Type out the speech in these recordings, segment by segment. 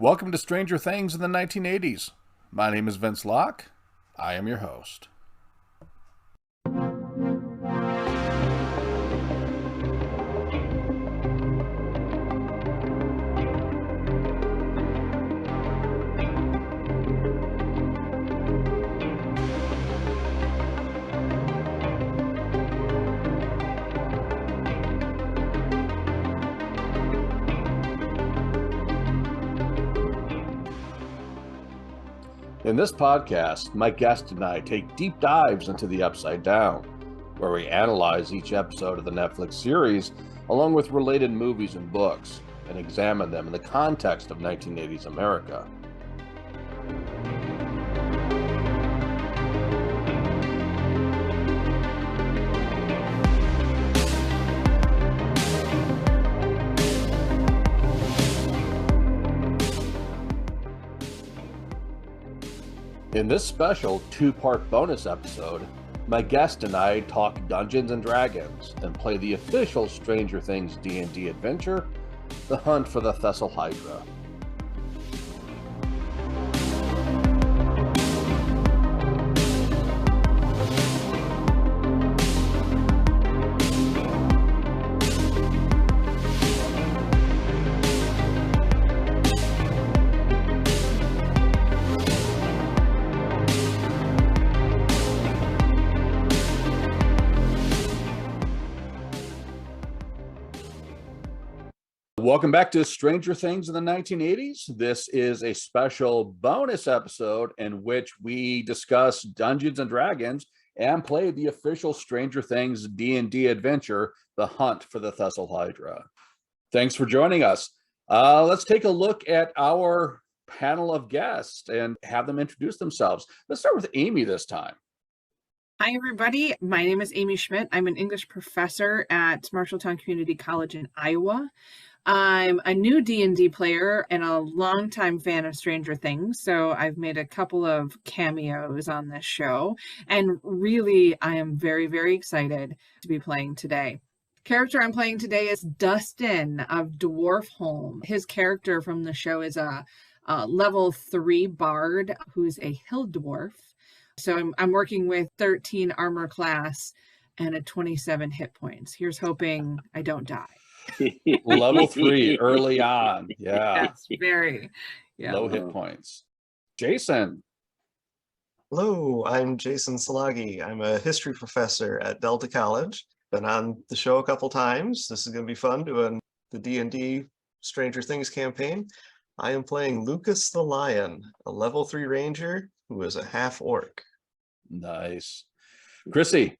Welcome to Stranger Things in the 1980s. My name is Vince Locke. I am your host. In this podcast, my guest and I take deep dives into the Upside Down, where we analyze each episode of the Netflix series along with related movies and books and examine them in the context of 1980s America. In this special two-part bonus episode, my guest and I talk Dungeons and Dragons and play the official Stranger Things D&D adventure, The Hunt for the Thessalhydra. Welcome back to Stranger Things in the 1980s. This is a special bonus episode in which we discuss Dungeons and Dragons and play the official Stranger Things D&D adventure, The Hunt for the Thessalhydra. Thanks for joining us. Let's take a look at our panel of guests and have them introduce themselves. Let's start with Amee this time. Hi, everybody. My name is Amee Schmidt. I'm an English professor at Marshalltown Community College in Iowa. I'm a new D&D player and a longtime fan of Stranger Things, so I've made a couple of cameos on this show, and really, I am very, very excited to be playing today. The character I'm playing today is Dustin of Dwarfholm. His character from the show is a level 3 bard who's a hill dwarf. So I'm working with 13 armor class and a 27 hit points. Here's hoping I don't die. Level 3 early on. Yeah. Yes, very. Yeah. Low hit points. Jason. Hello, I'm Jason Szilagyi. I'm a history professor at Delta College. Been on the show a couple times. This is going to be fun doing the D&D Stranger Things campaign. I am playing Lucas the Lion, a level 3 ranger who is a half orc. Nice. Chrissy.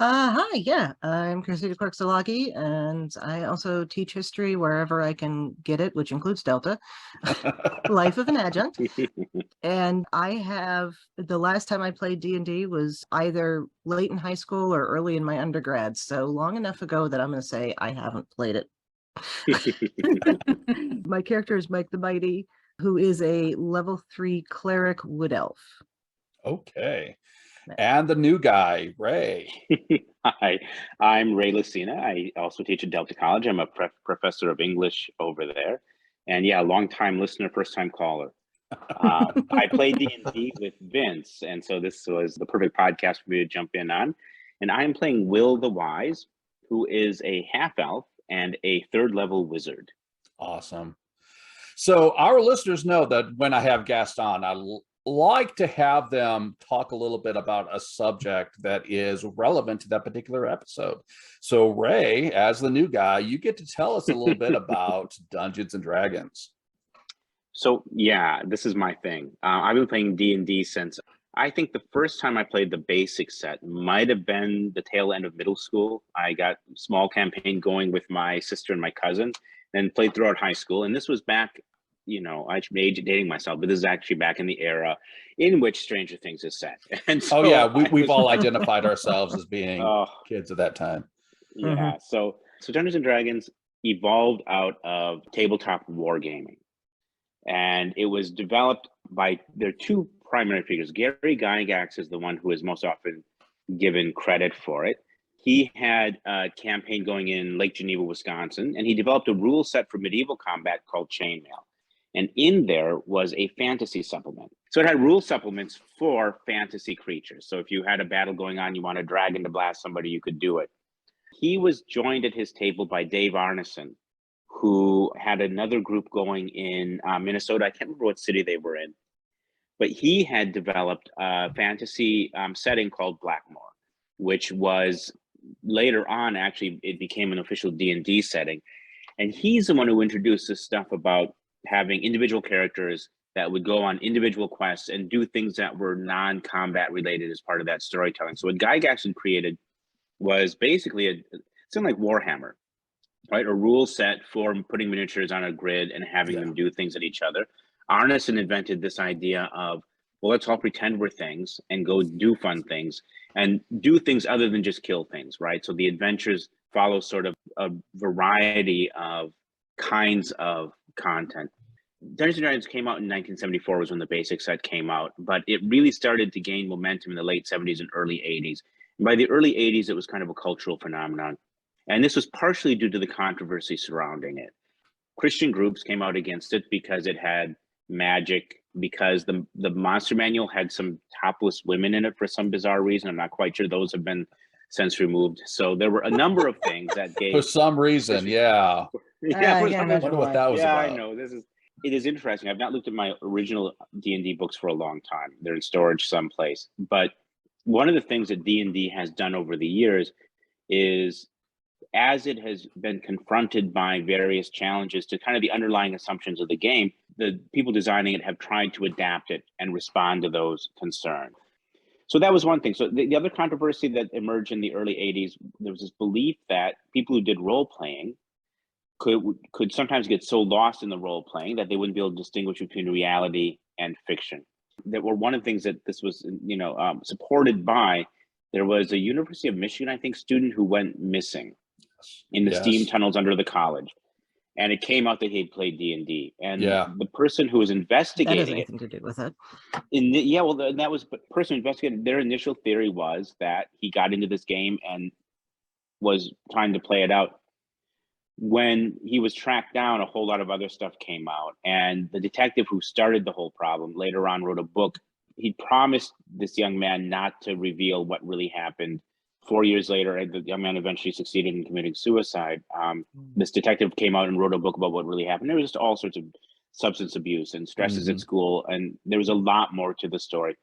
Hi, yeah, I'm Christina De Clerck-Szilagyi, and I also teach history wherever I can get it, which includes Delta, life of an adjunct. And I have, the last time I played D&D was either late in high school or early in my undergrad, so long enough ago that I'm going to say I haven't played it. My character is Mike the Mighty, who is a level 3 cleric wood elf. Okay. And the new guy, Ray. Hi, I'm Ray Lacina. I also teach at Delta College. I'm a professor of English over there. And yeah, long-time listener, first-time caller. I played D&D with Vince, and so this was the perfect podcast for me to jump in on. And I am playing Will the Wise, who is a half-elf and a third-level wizard. Awesome. So our listeners know that when I have guests on, I like to have them talk a little bit about a subject that is relevant to that particular episode. So Ray, as the new guy, you get to tell us a little bit about Dungeons and Dragons. So yeah, this is my thing. I've been playing D&D since, I think the first time I played the basic set might have been the tail end of middle school. I got a small campaign going with my sister and my cousin, then played throughout high school. And this was back, you know, I should be dating myself, but this is actually back in the era in which Stranger Things is set. And so we've all identified ourselves as being kids at that time. Yeah, so Dungeons and Dragons evolved out of tabletop wargaming, and it was developed by their two primary figures. Gary Gygax is the one who is most often given credit for it. He had a campaign going in Lake Geneva, Wisconsin, and he developed a rule set for medieval combat called Chainmail. And in there was a fantasy supplement. So it had rule supplements for fantasy creatures. So if you had a battle going on, you want a dragon to blast somebody, you could do it. He was joined at his table by Dave Arneson, who had another group going in Minnesota. I can't remember what city they were in, but he had developed a fantasy setting called Blackmore, which was later on, actually, it became an official D&D setting. And he's the one who introduced this stuff about having individual characters that would go on individual quests and do things that were non-combat related as part of that storytelling. So what Gygax actually created was basically something like Warhammer, right? A rule set for putting miniatures on a grid and having them do things at each other. Arneson invented this idea of, well, let's all pretend we're things and go do fun things and do things other than just kill things, right? So the adventures follow sort of a variety of kinds of content. Dungeons & Dragons came out in 1974 was when the basic set came out, but it really started to gain momentum in the late 70s and early 80s. And by the early 80s, it was kind of a cultural phenomenon. And this was partially due to the controversy surrounding it. Christian groups came out against it because it had magic, because the monster manual had some topless women in it for some bizarre reason. I'm not quite sure. Those have been since removed. So there were a number of things that gave... For some reason, yeah. Yeah, I wonder what that was about. I know. It is interesting. I've not looked at my original D&D books for a long time. They're in storage someplace. But one of the things that D&D has done over the years is, as it has been confronted by various challenges to kind of the underlying assumptions of the game, the people designing it have tried to adapt it and respond to those concerns. So that was one thing. So the other controversy that emerged in the early 80s, there was this belief that people who did role-playing could sometimes get so lost in the role-playing that they wouldn't be able to distinguish between reality and fiction. That were one of the things that this was, supported by. There was a University of Michigan, I think, student who went missing in the steam tunnels under the college. And it came out that he had played D&D. And the person who was investigating that has anything to do with it. That was the person investigating. Their initial theory was that he got into this game and was trying to play it out. When he was tracked down, a whole lot of other stuff came out. And the detective who started the whole problem later on wrote a book. He promised this young man not to reveal what really happened. 4 years later, the young man eventually succeeded in committing suicide. This detective came out and wrote a book about what really happened. There was just all sorts of substance abuse and stresses at school. And there was a lot more to the story.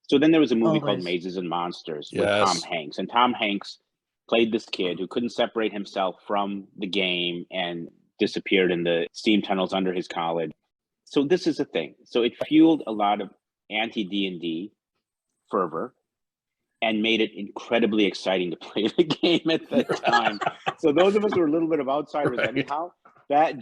So then there was a movie called Mazes and Monsters with Tom Hanks. And Tom Hanks played this kid who couldn't separate himself from the game and disappeared in the steam tunnels under his college. So this is the thing. So it fueled a lot of anti-D&D fervor and made it incredibly exciting to play the game at the time. So those of us who were a little bit of outsiders anyhow, that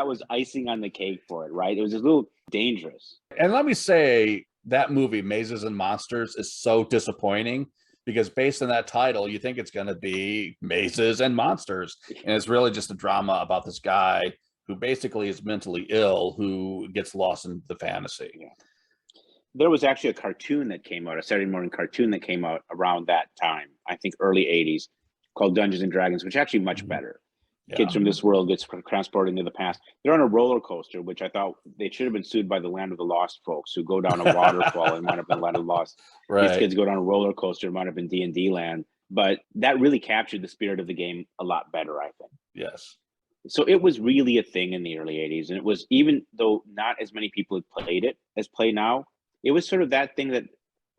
was icing on the cake for it, right? It was just a little dangerous. And let me say, that movie, Mazes and Monsters, is so disappointing because based on that title, you think it's going to be Mazes and Monsters. And it's really just a drama about this guy who basically is mentally ill, who gets lost in the fantasy. Yeah. There was actually a cartoon that came out, a Saturday morning cartoon that came out around that time, I think early 80s, called Dungeons and Dragons, which is actually much better. Kids from this world gets transported into the past. They're on a roller coaster, which I thought they should have been sued by the Land of the Lost folks who go down a waterfall and wind up in the Land of the Lost. Right. These kids go down a roller coaster and wind up in D&D land. But that really captured the spirit of the game a lot better, I think. Yes. So it was really a thing in the early 80s. And it was, even though not as many people had played it as play now, it was sort of that thing that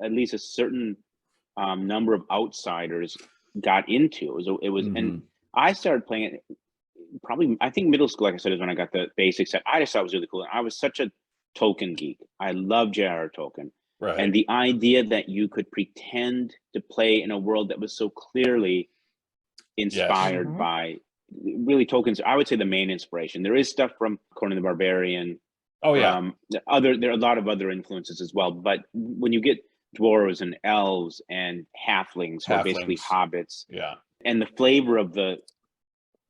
at least a certain number of outsiders got into. It was, and I started playing it probably, I think middle school, like I said, is when I got the basic set. I just thought it was really cool. And I was such a Tolkien geek. I love J.R.R. Tolkien. Right. And the idea that you could pretend to play in a world that was so clearly inspired by really Tolkien's, I would say, the main inspiration. There is stuff from Conan the Barbarian. Oh yeah. There are a lot of other influences as well. But when you get dwarves and elves and halflings, who are basically hobbits, and the flavor of the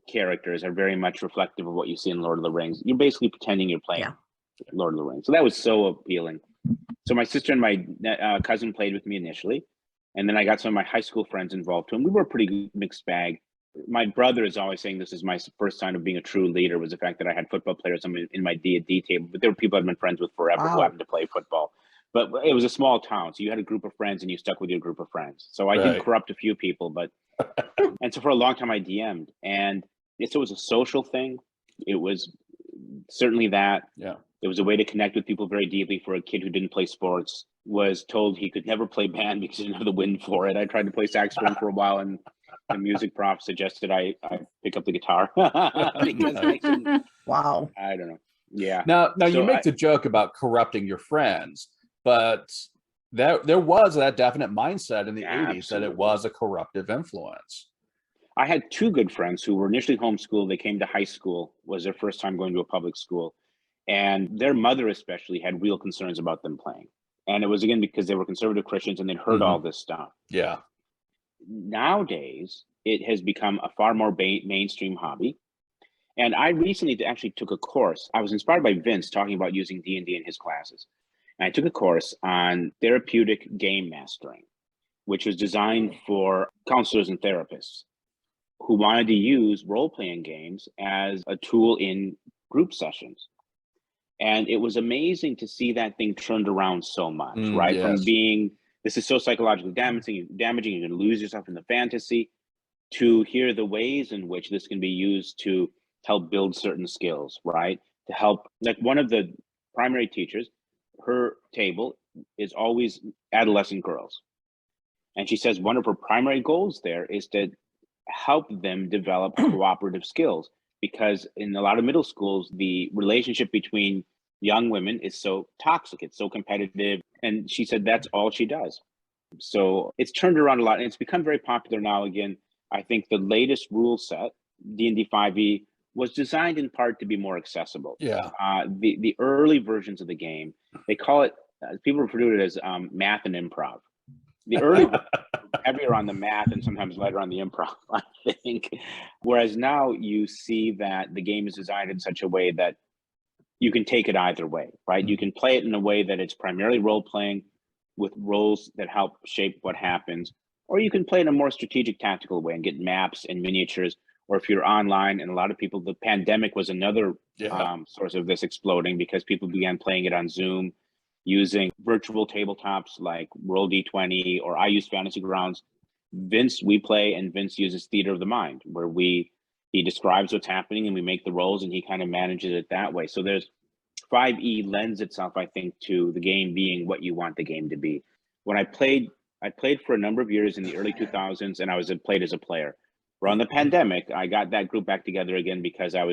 characters are very much reflective of what you see in Lord of the Rings. You're basically pretending you're playing Lord of the Rings. So that was so appealing. So my sister and my cousin played with me initially, and then I got some of my high school friends involved too. And we were a pretty mixed bag. My brother is always saying this is my first sign of being a true leader, was the fact that I had football players in my D&D table, but there were people I've been friends with forever who Wow. happened to play football. But it was a small town, so you had a group of friends and you stuck with your group of friends. So I Right. did corrupt a few people, but and so for a long time I DM'd, and it was a social thing. It was certainly that. Yeah. It was a way to connect with people very deeply. For a kid who didn't play sports, was told he could never play band because he didn't have the wind for it. I tried to play saxophone for a while, and the music prof suggested I pick up the guitar because I couldn't. Wow. I don't know. Yeah. Now So you make the joke about corrupting your friends, but there was that definite mindset in the 80s that it Absolutely. was a corruptive influence. I had two good friends who were initially homeschooled. They came to high school, was their first time going to a public school. And their mother especially had real concerns about them playing. And it was, again, because they were conservative Christians and they'd heard all this stuff. Yeah. Nowadays, it has become a far more mainstream hobby. And I recently actually took a course. I was inspired by Vince talking about using D&D in his classes. And I took a course on therapeutic game mastering, which was designed for counselors and therapists who wanted to use role-playing games as a tool in group sessions. And it was amazing to see that thing turned around so much, right? Yes. From being, this is so psychologically damaging, you can lose yourself in the fantasy, to hear the ways in which this can be used to help build certain skills, right? To help, like one of the primary teachers, her table is always adolescent girls. And she says one of her primary goals there is to help them develop cooperative skills. Because in a lot of middle schools, the relationship between young women is so toxic, it's so competitive. And she said that's all she does. So it's turned around a lot, and it's become very popular now. Again, I think the latest rule set, D&D 5e, was designed in part to be more accessible. Yeah. The early versions of the game, they call it, people refer to it as math and improv. The early heavier on the math and sometimes lighter on the improv, I think. Whereas now you see that the game is designed in such a way that you can take it either way, right? You can play it in a way that it's primarily role-playing with roles that help shape what happens, or you can play in a more strategic, tactical way and get maps and miniatures. Or if you're online, and a lot of people, the pandemic was another source of this exploding, because people began playing it on Zoom, using virtual tabletops like Roll D20, or I use Fantasy Grounds. We play, and Vince uses Theater of the Mind, where he describes what's happening and we make the rolls, and he kind of manages it that way. So there's 5e lends itself, I think, to the game being what you want the game to be. When I played for a number of years in the early 2000s, and I played as a player. Around the pandemic, I got that group back together again because I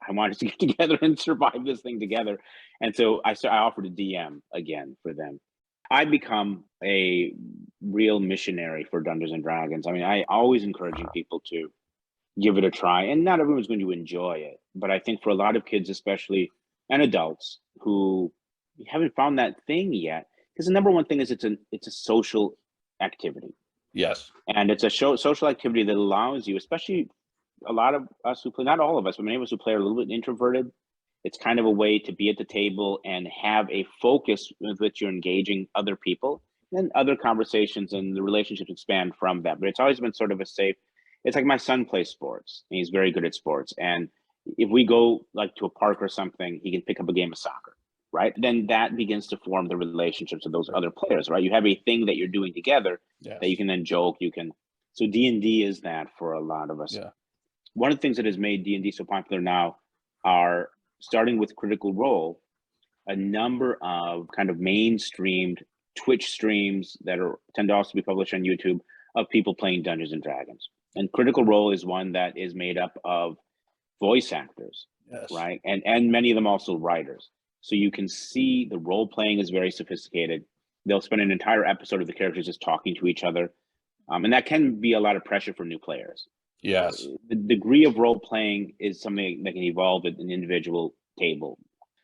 wanted to get together and survive this thing together. And so I offered a DM again for them. I've become a real missionary for Dungeons and Dragons. I mean, I always encouraging people to give it a try, and not everyone's going to enjoy it. But I think for a lot of kids, especially, and adults who haven't found that thing yet, because the number one thing is it's a social activity. Yes. And it's a social activity that allows you, especially a lot of us who play, not all of us, but many of us who play are a little bit introverted. It's kind of a way to be at the table and have a focus with which you're engaging other people, and other conversations and the relationships expand from that. But it's always been sort of a safe, it's like my son plays sports and he's very good at sports. And if we go like to a park or something, he can pick up a game of soccer, right? Then that begins to form the relationships with those other players, right? You have a thing that you're doing together that you can then joke, so D&D is that for a lot of us. Yeah. One of the things that has made D&D so popular now are, starting with Critical Role, a number of kind of mainstreamed Twitch streams that tend to also be published on YouTube of people playing Dungeons and Dragons. And Critical Role is one that is made up of voice actors, right? And many of them also writers. So you can see the role playing is very sophisticated. They'll spend an entire episode of the characters just talking to each other. And that can be a lot of pressure for new players. Yes. The degree of role playing is something that can evolve at an individual table,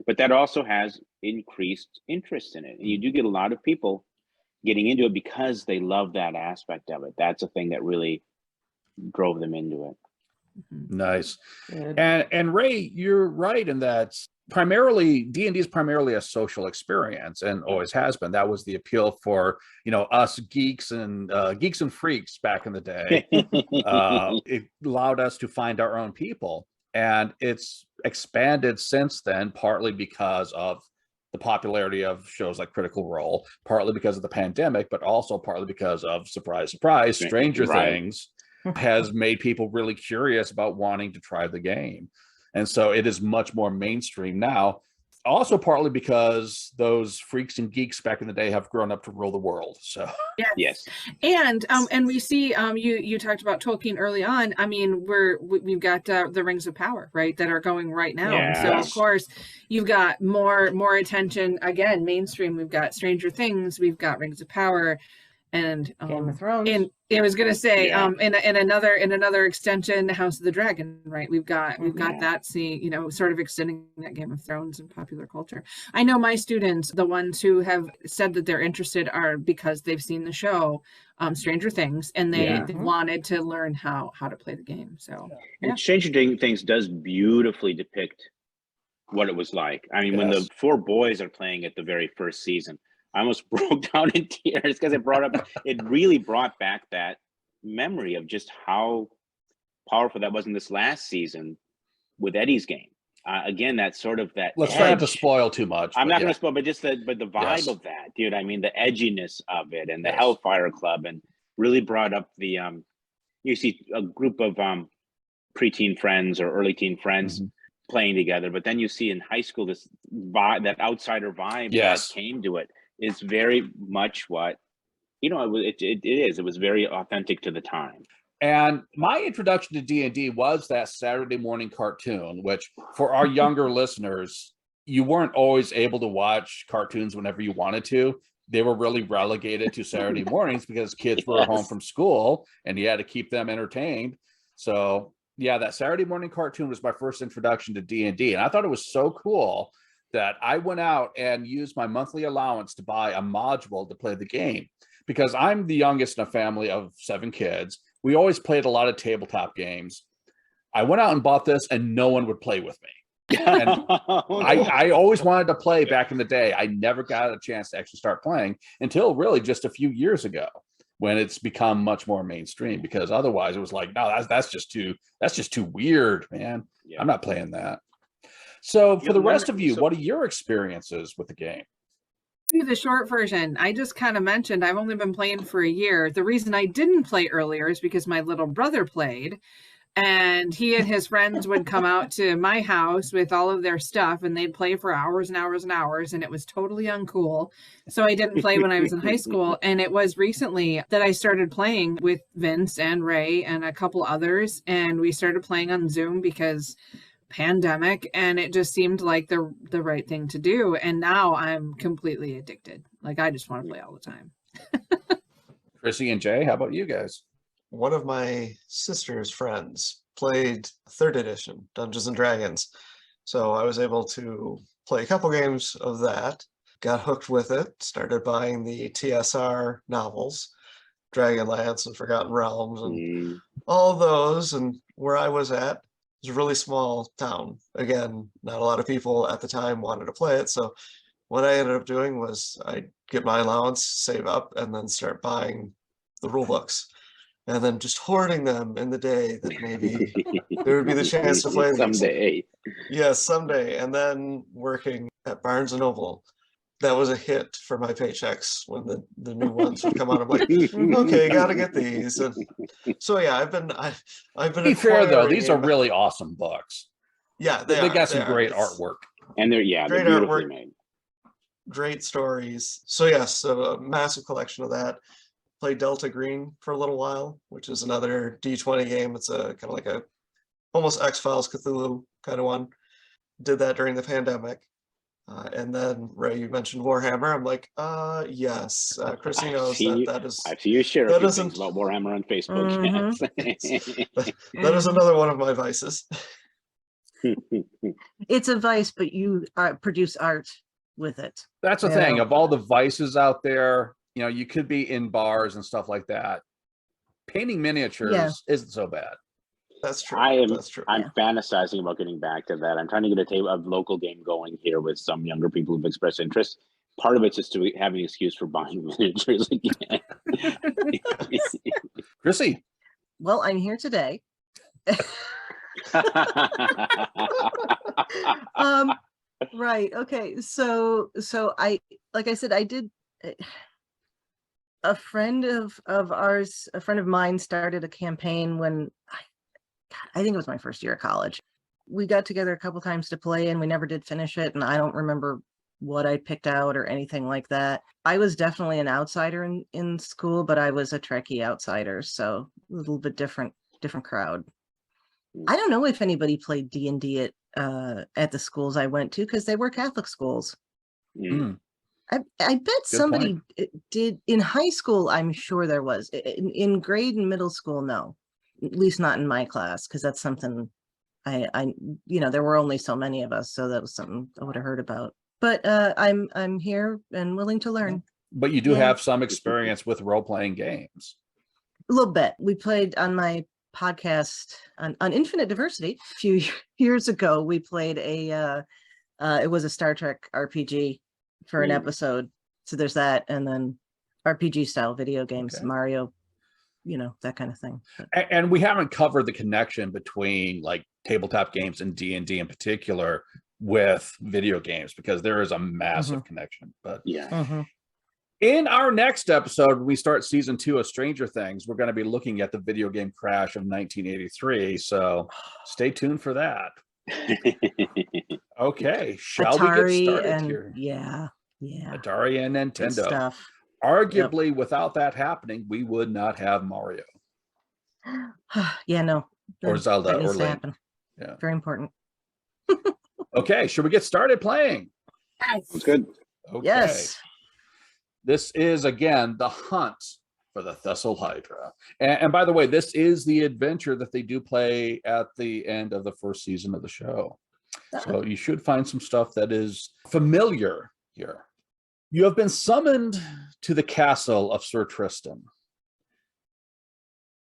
but that also has increased interest in it. And you do get a lot of people getting into it because they love that aspect of it. That's a thing that really drove them into it. Nice. And Ray, you're right in that primarily D&D is primarily a social experience and always has been. That was the appeal for, you know, us geeks and freaks back in the day. It allowed us to find our own people, and it's expanded since then, partly because of the popularity of shows like Critical Role, partly because of the pandemic, but also partly because of, surprise, surprise, Stranger Things has made people really curious about wanting to try the game. And so it is much more mainstream now. Also partly because those freaks and geeks back in the day have grown up to rule the world. So yes. And we see you talked about Tolkien early on. I mean, we've got the Rings of Power, right, that are going right now. Yes. So of course you've got more attention, again, mainstream. We've got Stranger Things, we've got Rings of Power, and Game of Thrones. And I was gonna say, Yeah. in another extension, House of the Dragon, right? We've got that, you know, sort of extending that Game of Thrones in popular culture. I know my students, the ones who have said that they're interested, are because they've seen the show, Stranger Things, and they wanted to learn how to play the game. So And Stranger Things does beautifully depict what it was like. I mean, when the four boys are playing it the very first season, I almost broke down in tears because it really brought back that memory of just how powerful that was in this last season with Eddie's game. Again, that's sort of that. Let's try not to spoil too much. I'm not going to spoil, but just the vibe of that, dude. I mean, the edginess of it and the Hellfire Club, and really brought up the you see a group of preteen friends or early teen friends playing together, but then you see in high school this vibe, that outsider vibe that came to it. Is very much what, you know, it was very authentic to the time. And my introduction to D&D was that Saturday morning cartoon, which for our younger listeners, you weren't always able to watch cartoons whenever you wanted to. They were really relegated to Saturday mornings because kids were home from school and you had to keep them entertained. So yeah, that Saturday morning cartoon was my first introduction to D&D. And I thought it was so cool that I went out and used my monthly allowance to buy a module to play the game, because I'm the youngest in a family of 7 kids. We always played a lot of tabletop games. I went out and bought this and no one would play with me. And I always wanted to play back in the day. I never got a chance to actually start playing until really just a few years ago, when it's become much more mainstream, because otherwise it was like, no, that's just too weird, man. Yeah. I'm not playing that. So for the rest of you, what are your experiences with the game? The short version, I just kind of mentioned I've only been playing for a year. The reason I didn't play earlier is because my little brother played, and he and his friends would come out to my house with all of their stuff, and they'd play for hours and hours and hours, and it was totally uncool. So I didn't play when I was in high school, and it was recently that I started playing with Vince and Ray and a couple others, and we started playing on Zoom because pandemic, and it just seemed like the right thing to do. And now I'm completely addicted. Like, I just want to play all the time. Chrissy and Jay, how about you guys? One of my sister's friends played 3rd edition Dungeons and Dragons, so I was able to play a couple games of that, got hooked with it, started buying the TSR novels, Dragonlance and Forgotten Realms and all those. And where I was at, it was a really small town. Again, not a lot of people at the time wanted to play it. So what I ended up doing was I'd get my allowance, save up, and then start buying the rule books. And then just hoarding them in the day that maybe there would be the chance to play someday. Yes, someday. And then working at Barnes & Noble. That was a hit for my paychecks when the new ones would come out. I'm like, okay, gotta get these. And so yeah, I've been. To be fair though, these are really awesome books. Yeah, they got some great artwork, and they're beautifully made. Great stories. So yes, so a massive collection of that. Played Delta Green for a little while, which is another D20 game. It's a kind of like a almost X-Files Cthulhu kind of one. Did that during the pandemic. And then Ray, you mentioned Warhammer. I'm like, yes. Chrissy knows that is. I've seen you share a few things about Warhammer on Facebook. That is another one of my vices. It's a vice, but you produce art with it. That's the thing. Of all the vices out there, you know, you could be in bars and stuff like that. Painting miniatures isn't so bad. That's true. I'm Yeah. fantasizing about getting back to that. I'm trying to get a local game going here with some younger people who've expressed interest. Part of it's just to have an excuse for buying miniatures again. Chrissy. Well, I'm here today. Right. Okay. So I, like I said, I did. A friend of ours, a friend of mine, started a campaign when I think it was my first year of college. We got together a couple times to play, and we never did finish it. And I don't remember what I picked out or anything like that. I was definitely an outsider in school, but I was a Trekkie outsider, so a little bit different crowd. I don't know if anybody played D&D at the schools I went to, because they were Catholic schools. Mm. I bet somebody did in high school. I'm sure there was. In grade and middle school, no, at least not in my class, because that's something I there were only so many of us, so that was something I would have heard about. But I'm here and willing to learn. But you do have some experience with role-playing games. A little bit. We played on my podcast on Infinite Diversity a few years ago. We played it was a Star Trek RPG for an episode. So there's that, and then RPG style video games, Mario, that kind of thing. And we haven't covered the connection between like tabletop games and D&D in particular with video games, because there is a massive connection. But in our next episode, when we start season 2 of Stranger Things, we're going to be looking at the video game crash of 1983. So stay tuned for that. Okay, shall Atari we get started here? Yeah. Atari and Nintendo. Good stuff. Arguably, without that happening, we would not have Mario. Yeah, no. Or Zelda that needs or to Link. happen. Yeah. Very important. Okay, should we get started playing? That's good. Okay. Yes. This is, again, the hunt for the Thessalhydra. And by the way, this is the adventure that they do play at the end of the first season of the show. So you should find some stuff that is familiar here. You have been summoned to the castle of Sir Tristan.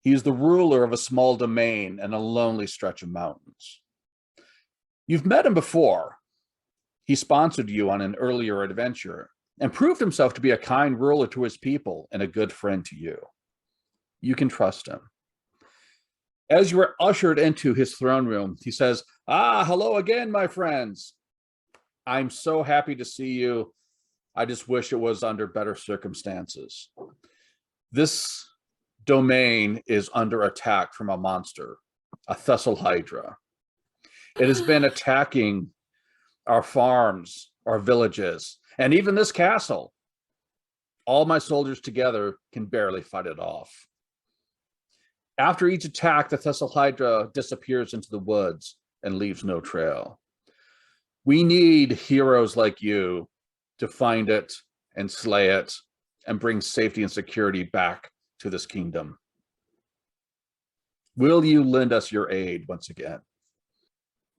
He is the ruler of a small domain and a lonely stretch of mountains. You've met him before. He sponsored you on an earlier adventure and proved himself to be a kind ruler to his people and a good friend to you. You can trust him. As you are ushered into his throne room, he says, hello again, my friends. I'm so happy to see you. I just wish it was under better circumstances. This domain is under attack from a monster, a Thessalhydra. It has been attacking our farms, our villages, and even this castle. All my soldiers together can barely fight it off. After each attack, the Thessalhydra disappears into the woods and leaves no trail. We need heroes like you to find it and slay it and bring safety and security back to this kingdom. Will you lend us your aid once again?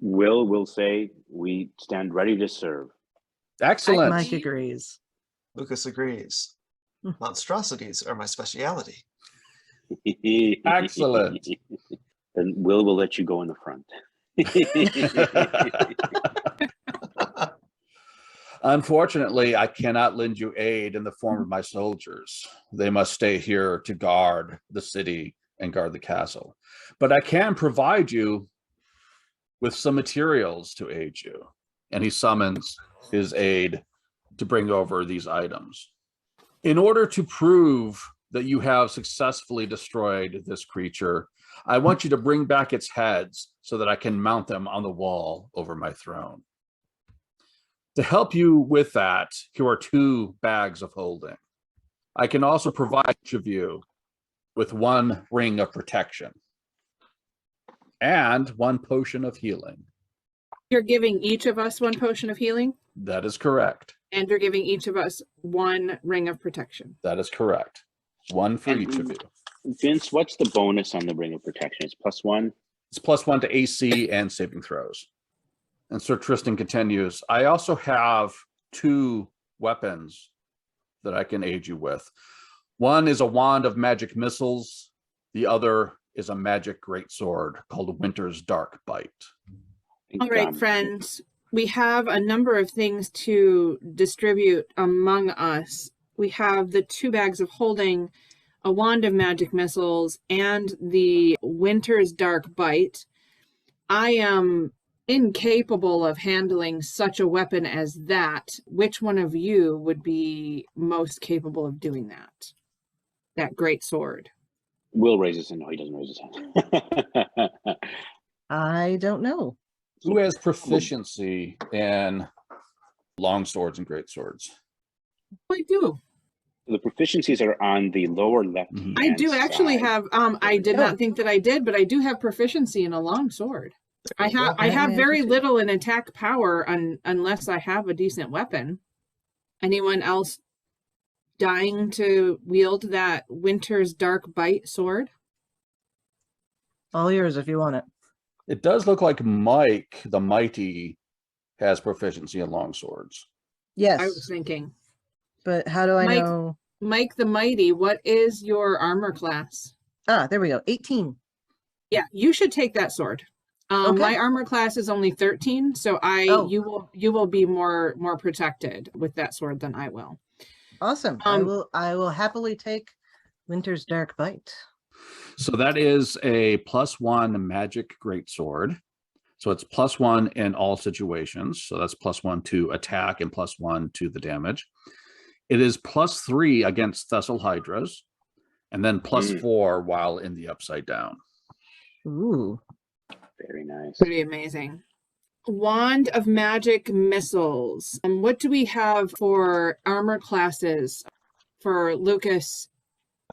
Will say we stand ready to serve. Excellent. Mike agrees. Lucas agrees. Monstrosities are my speciality. Excellent. Then Will let you go in the front. Unfortunately, I cannot lend you aid in the form of my soldiers. They must stay here to guard the city and guard the castle. But I can provide you with some materials to aid you. And he summons his aide to bring over these items. In order to prove that you have successfully destroyed this creature, I want you to bring back its heads so that I can mount them on the wall over my throne. To help you with that, here are 2 bags of holding. I can also provide each of you with 1 ring of protection and 1 potion of healing. You're giving each of us 1 potion of healing? That is correct. And you're giving each of us 1 ring of protection. That is correct. 1 for each of you. Vince, what's the bonus on the ring of protection? It's +1? It's +1 to AC and saving throws. And Sir Tristan continues, I also have 2 weapons that I can aid you with. One is a wand of magic missiles. The other is a magic greatsword called Winter's Dark Bite. All right, friends, we have a number of things to distribute among us. We have the 2 bags of holding, a wand of magic missiles, and the Winter's Dark Bite. I am incapable of handling such a weapon as that. Which one of you would be most capable of doing that? That great sword. Will raises his hand. No, he doesn't raise his hand. I don't know. Who has proficiency in long swords and great swords? I do. The proficiencies are on the lower left. I do actually have, I did not think that I did, but I do have proficiency in a long sword. I have very little in attack power unless I have a decent weapon. Anyone else dying to wield that Winter's Dark Bite sword? All yours if you want it. It does look like Mike, the Mighty, has proficiency in long swords. Yes. I was thinking. But how do I know? Mike the Mighty, what is your armor class? Ah, there we go. 18. Yeah, you should take that sword. Okay. My armor class is only 13, so you will be more protected with that sword than I will. Awesome. I will happily take Winter's Dark Bite. So that is a +1 magic greatsword. So it's +1 in all situations. So that's +1 to attack and +1 to the damage. It is +3 against Thessalhydras, and then +4 while in the upside down. Ooh. Very nice. Pretty amazing. Wand of Magic Missiles. And what do we have for armor classes for Lucas?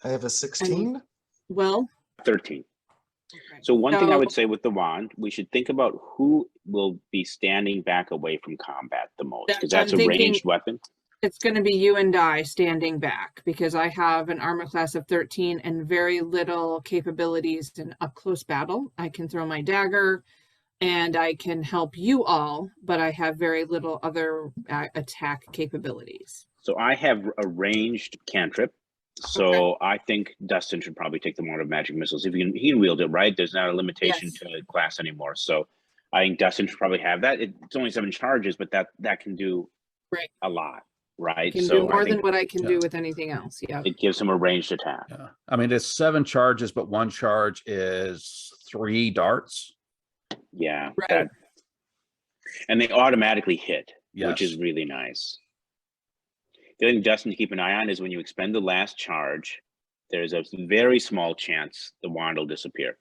I have a 16. Will? 13. Okay. So one thing I would say with the wand, we should think about who will be standing back away from combat the most, because that's a ranged weapon. It's going to be you and I standing back, because I have an armor class of 13 and very little capabilities in up close battle. I can throw my dagger and I can help you all, but I have very little other attack capabilities. So I have a ranged cantrip. So I think Dustin should probably take the wand of magic missiles. If he can wield it, right? There's not a limitation to class anymore. So I think Dustin should probably have that. It's only 7 charges, but that can do a lot, right? It can do more than what I can do with anything else. Yeah. It gives him a ranged attack. Yeah. I mean, it's 7 charges, but 1 charge is 3 darts. Yeah. Right. And they automatically hit, Yes. which is really nice. The other thing, Justin, to keep an eye on is when you expend the last charge, there's a very small chance the wand will disappear.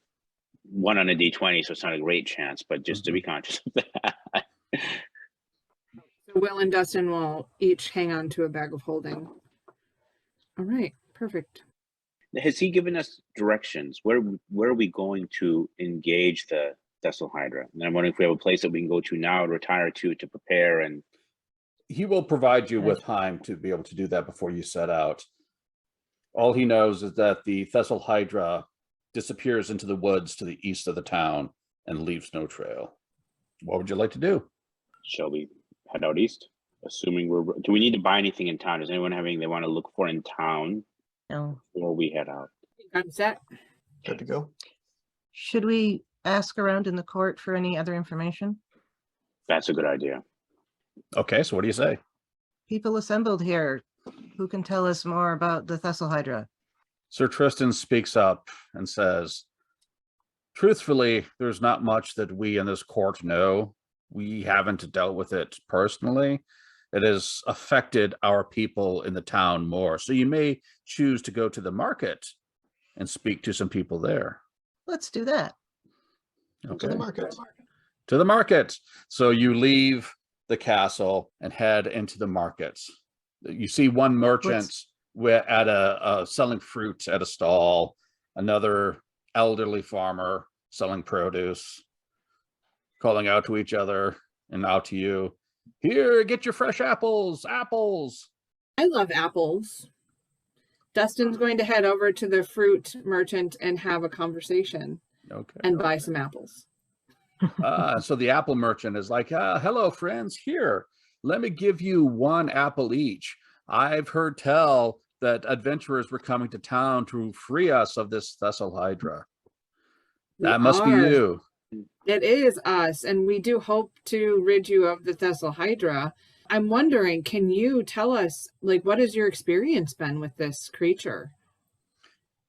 1 on a d20, so it's not a great chance, but just to be conscious of that. So Will and Dustin will each hang on to a bag of holding. All right, perfect. Has he given us directions? Where are we going to engage the Thessalhydra? And I'm wondering if we have a place that we can go to now, retire to prepare. And he will provide you with time to be able to do that before you set out. All he knows is that the Thessalhydra disappears into the woods to the east of the town and leaves no trail. What would you like to do? Shall we head out east? Assuming do we need to buy anything in town? Does anyone have anything they want to look for in town? No. Before we head out? I'm set. Good to go. Should we ask around in the court for any other information? That's a good idea. Okay, so what do you say? People assembled here. Who can tell us more about the Thessalhydra? Sir Tristan speaks up and says, truthfully, there's not much that we in this court know. We haven't dealt with it personally. It has affected our people in the town more. So you may choose to go to the market and speak to some people there. Let's do that. Okay. To the market. To the market. So you leave the castle and head into the markets. You see one merchant at a selling fruit at a stall, another elderly farmer selling produce, calling out to each other and out to you. Here, get your fresh apples, apples. I love apples. Dustin's going to head over to the fruit merchant and have a conversation. Okay. And buy some apples. So the apple merchant is like, hello, friends. Here, let me give you 1 apple each. I've heard tell that adventurers were coming to town to free us of this Thessalhydra. That must be you. It is us, and we do hope to rid you of the Thessalhydra. I'm wondering, can you tell us, like, what has your experience been with this creature?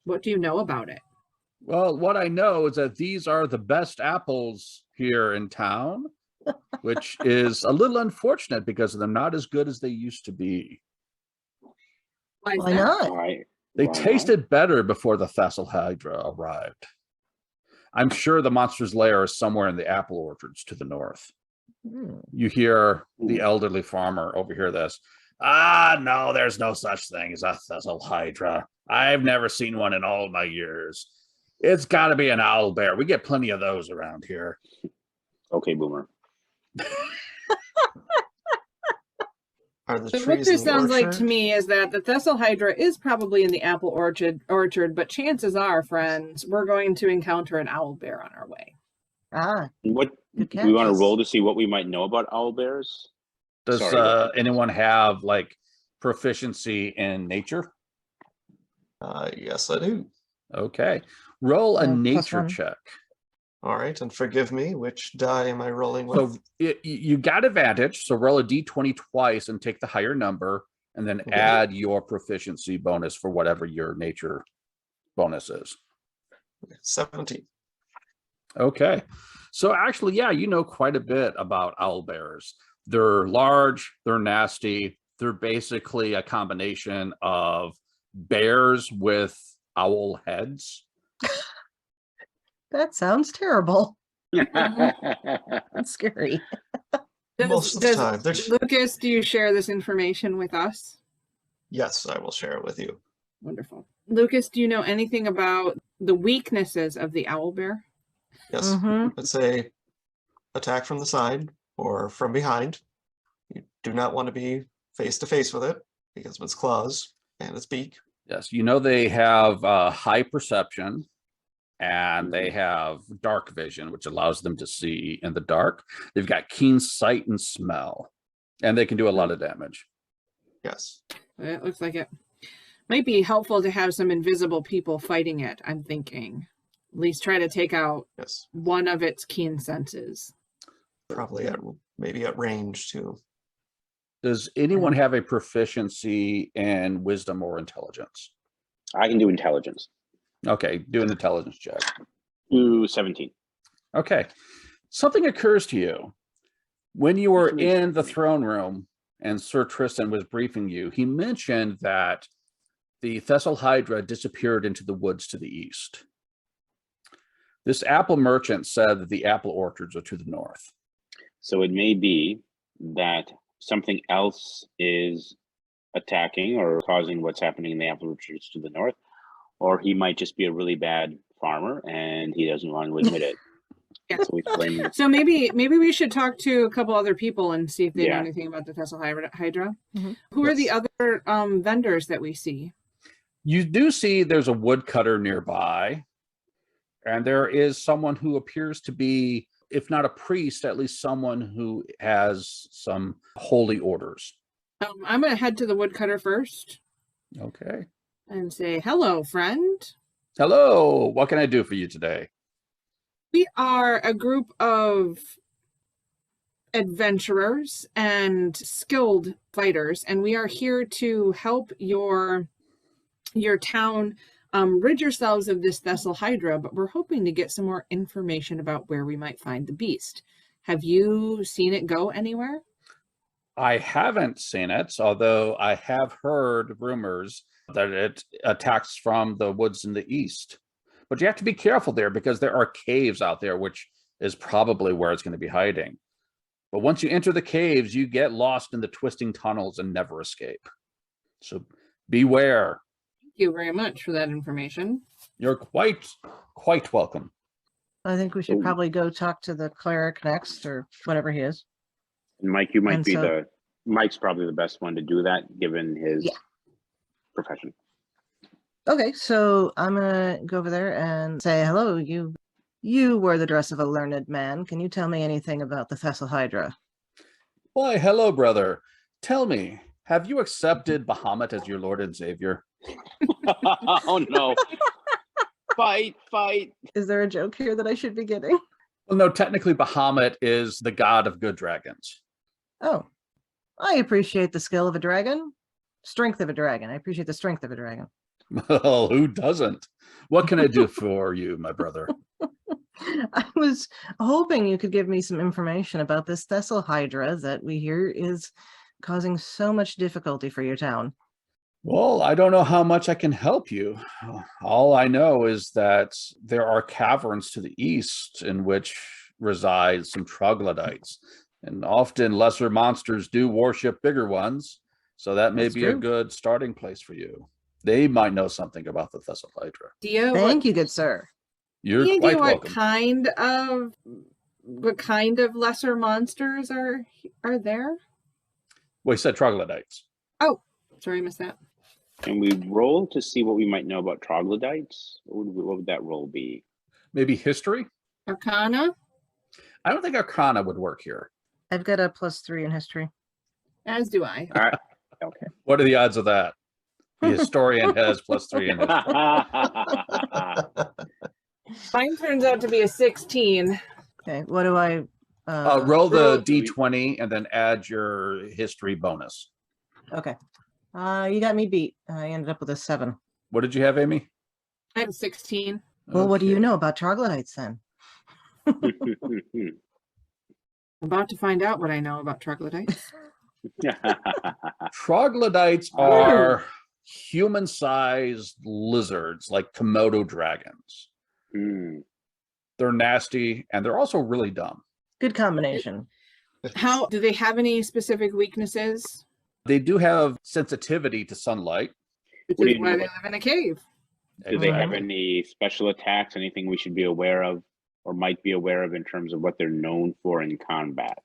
What do you know about it? Well, what I know is that these are the best apples here in town, which is a little unfortunate because they're not as good as they used to be. Why is Why that? not? They Why not? tasted better before the Thessalhydra arrived. I'm sure the monster's lair is somewhere in the apple orchards to the north. You hear the elderly farmer overhear this. No, there's no such thing as a Thessalhydra. I've never seen one in all my years. It's got to be an owl bear. We get plenty of those around here. Okay, boomer. Are the So what trees this in the sounds like orchard? to me is that the Thessalhydra is probably in the apple orchard, but chances are, friends, we're going to encounter an owl bear on our way. Ah, What good we want to catch. roll to see what we might know about owl bears? Does Sorry, go ahead. anyone have like proficiency in nature? Yes, I do. Okay. Roll a plus nature 1. check. All right, and forgive me, which die am I rolling with? So you got advantage. So roll a d20 twice and take the higher number, and then Okay. add your proficiency bonus for whatever your nature bonus is. 17. Okay. So actually, yeah, you know quite a bit about owl bears. They're large, they're nasty. They're basically a combination of bears with owl heads. That sounds terrible. Mm-hmm. That's scary. Most of the time. Lucas, do you share this information with us? Yes, I will share it with you. Wonderful. Lucas, do you know anything about the weaknesses of the owl bear? Yes, Mhm. it's a attack from the side or from behind. You do not want to be face to face with it because of its claws and its beak. Yes, you know they have high perception, and they have dark vision, which allows them to see in the dark. They've got keen sight and smell, and they can do a lot of damage. Yes. It looks like it might be helpful to have some invisible people fighting it, I'm thinking. At least try to take out Yes. one of its keen senses. Probably at maybe at range too. Does anyone have a proficiency in wisdom or intelligence? I can do intelligence. Okay, do an intelligence check. Ooh, 17. Okay. Something occurs to you. When you were in the throne room and Sir Tristan was briefing you, he mentioned that the Thessalhydra disappeared into the woods to the east. This apple merchant said that the apple orchards are to the north. So it may be that something else is attacking or causing what's happening in the apple orchards to the north, or he might just be a really bad farmer and he doesn't want to admit it. Yeah. So we blame him. So maybe we should talk to a couple other people and see if they know Yeah. anything about the Thessalhydra. Mhm. Who are the Yes. other vendors that we see? You do see there's a woodcutter nearby, and there is someone who appears to be, if not a priest, at least someone who has some holy orders. I'm going to head to the woodcutter first Okay. and say, hello, friend. Hello, what can I do for you today? We are a group of adventurers and skilled fighters, and we are here to help your town rid yourselves of this Thessalhydra, but we're hoping to get some more information about where we might find the beast. Have you seen it go anywhere? I haven't seen it, although I have heard rumors that it attacks from the woods in the east. But you have to be careful there because there are caves out there, which is probably where it's going to be hiding. But once you enter the caves, you get lost in the twisting tunnels and never escape. So beware. Thank you very much for that information. You're quite welcome. I think we should Ooh. probably go talk to the cleric next, or whatever he is. And Mike, you might And be so- Mike's probably the best one to do that given his Yeah. profession. Okay, so I'm gonna go over there and say, hello, you wear the dress of a learned man. Can you tell me anything about the Thessalhydra? Why, hello, brother. Tell me, have you accepted Bahamut as your Lord and Savior? Oh no. Fight. Is there a joke here that I should be getting? Well, no, technically Bahamut is the god of good dragons. Oh, I appreciate the skill of a dragon. Strength of a dragon. I appreciate the strength of a dragon. Well, who doesn't? What can I do for you, my brother? I was hoping you could give me some information about this Thessalhydra that we hear is causing so much difficulty for your town. Well, I don't know how much I can help you. All I know is that there are caverns to the east in which reside some troglodytes, and often lesser monsters do worship bigger ones, so that may That's be a true. good starting place for you. They might know something about the Thessalhydra. Thank you, good sir. You're Any quite idea welcome. what kind of lesser monsters are there? Well, he said troglodytes. Oh, sorry, I missed that. Can we roll to see what we might know about troglodytes? What would that roll be? Maybe history? Arcana, I don't think Arcana would work here. I've got a +3 in history. as do I. All right. Okay. What are the odds of that? The historian has +3 in history. Mine turns out to be a 16. Okay, what do I Roll the roll- D20 and then add your history bonus. okay. You got me beat. I ended up with a 7. What did you have, Amy? I have 16. Well, what do you Okay. know about troglodytes then? I'm about to find out what I know about troglodytes. Troglodytes are human-sized lizards like Komodo dragons. Hmm. They're nasty and they're also really dumb. Good combination. How do they have any specific weaknesses? They do have sensitivity to sunlight. Which What do is you why know they about- live in a cave. Do they have Exactly. any special attacks? Anything we should be aware of or might be aware of in terms of what they're known for in combat?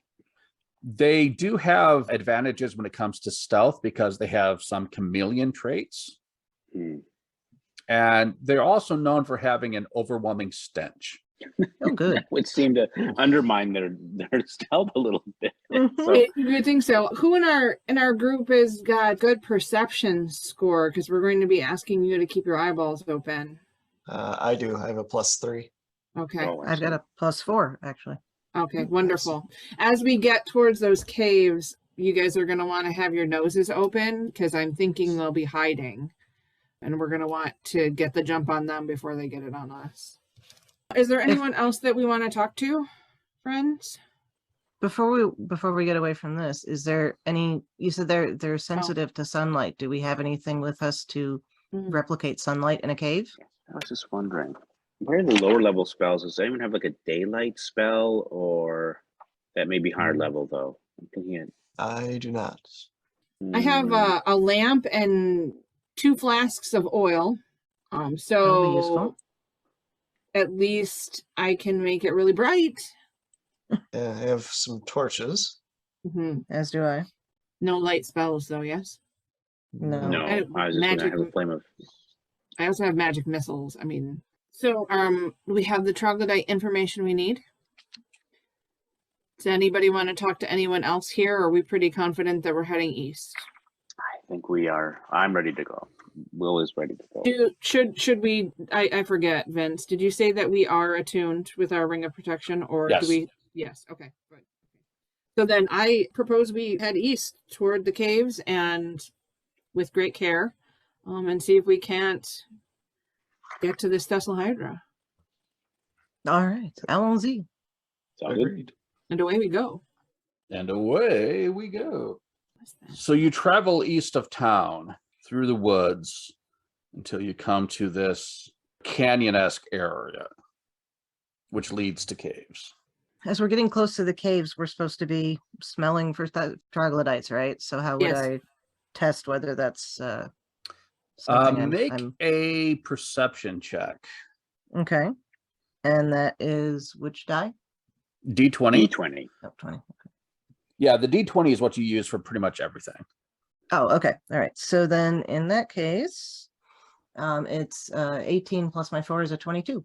They do have advantages when it comes to stealth because they have some chameleon traits. Hmm. And they're also known for having an overwhelming stench. Oh, good. That would seem to undermine their stealth a little bit. Mhm. So, You would think so. Who in our group has got good perception score? Because we're going to be asking you to keep your eyeballs open. I do. I have a +3. Okay. oh, I I've got see. a +4, actually. Okay, Nice. wonderful. As we get towards those caves, you guys are going to want to have your noses open because I'm thinking they'll be hiding. And we're going to want to get the jump on them before they get it on us. Is there anyone else that we want to talk to, friends? Before we get away from this, is there any, you said they're sensitive to sunlight. Do we have anything with us to Mm. replicate sunlight in a cave? I was just wondering, where are the lower level spells? Does anyone have like a daylight spell, or that may be higher level though? I'm thinking it. I do not. I have a lamp and 2 flasks of oil. That'll be So useful. at least I can make it really bright. I have some torches. Hmm. As do I. No light spells, though. Yes. No. No, I- I was just gonna magic- have a flame of. I also have magic missiles. I mean, so we have the troglodyte information we need. Does anybody want to talk to anyone else here? Or are we pretty confident that we're heading east? I think we are. I'm ready to go. Will is ready to go. Should we? I forget, Vince. Did you say that we are attuned with our ring of protection, or Yes. do we? Yes. Okay. Good. So then I propose we head east toward the caves and with great care, and see if we can't get to this Thessalhydra. All right. Allons-y. Sound good? Agreed. And away we go. And away we go. What's that? So you travel east of town through the woods until you come to this canyon-esque area, which leads to caves. As we're getting close to the caves, we're supposed to be smelling for troglodytes, right? So how would Yes. I test whether that's something Make I'm a perception check. okay? And that is which die? D20. D20. Oh, 20. Yeah, the D20 is what you use for pretty much everything. Oh, okay. All right. So then in that case, it's 18 plus my 4 is a 22.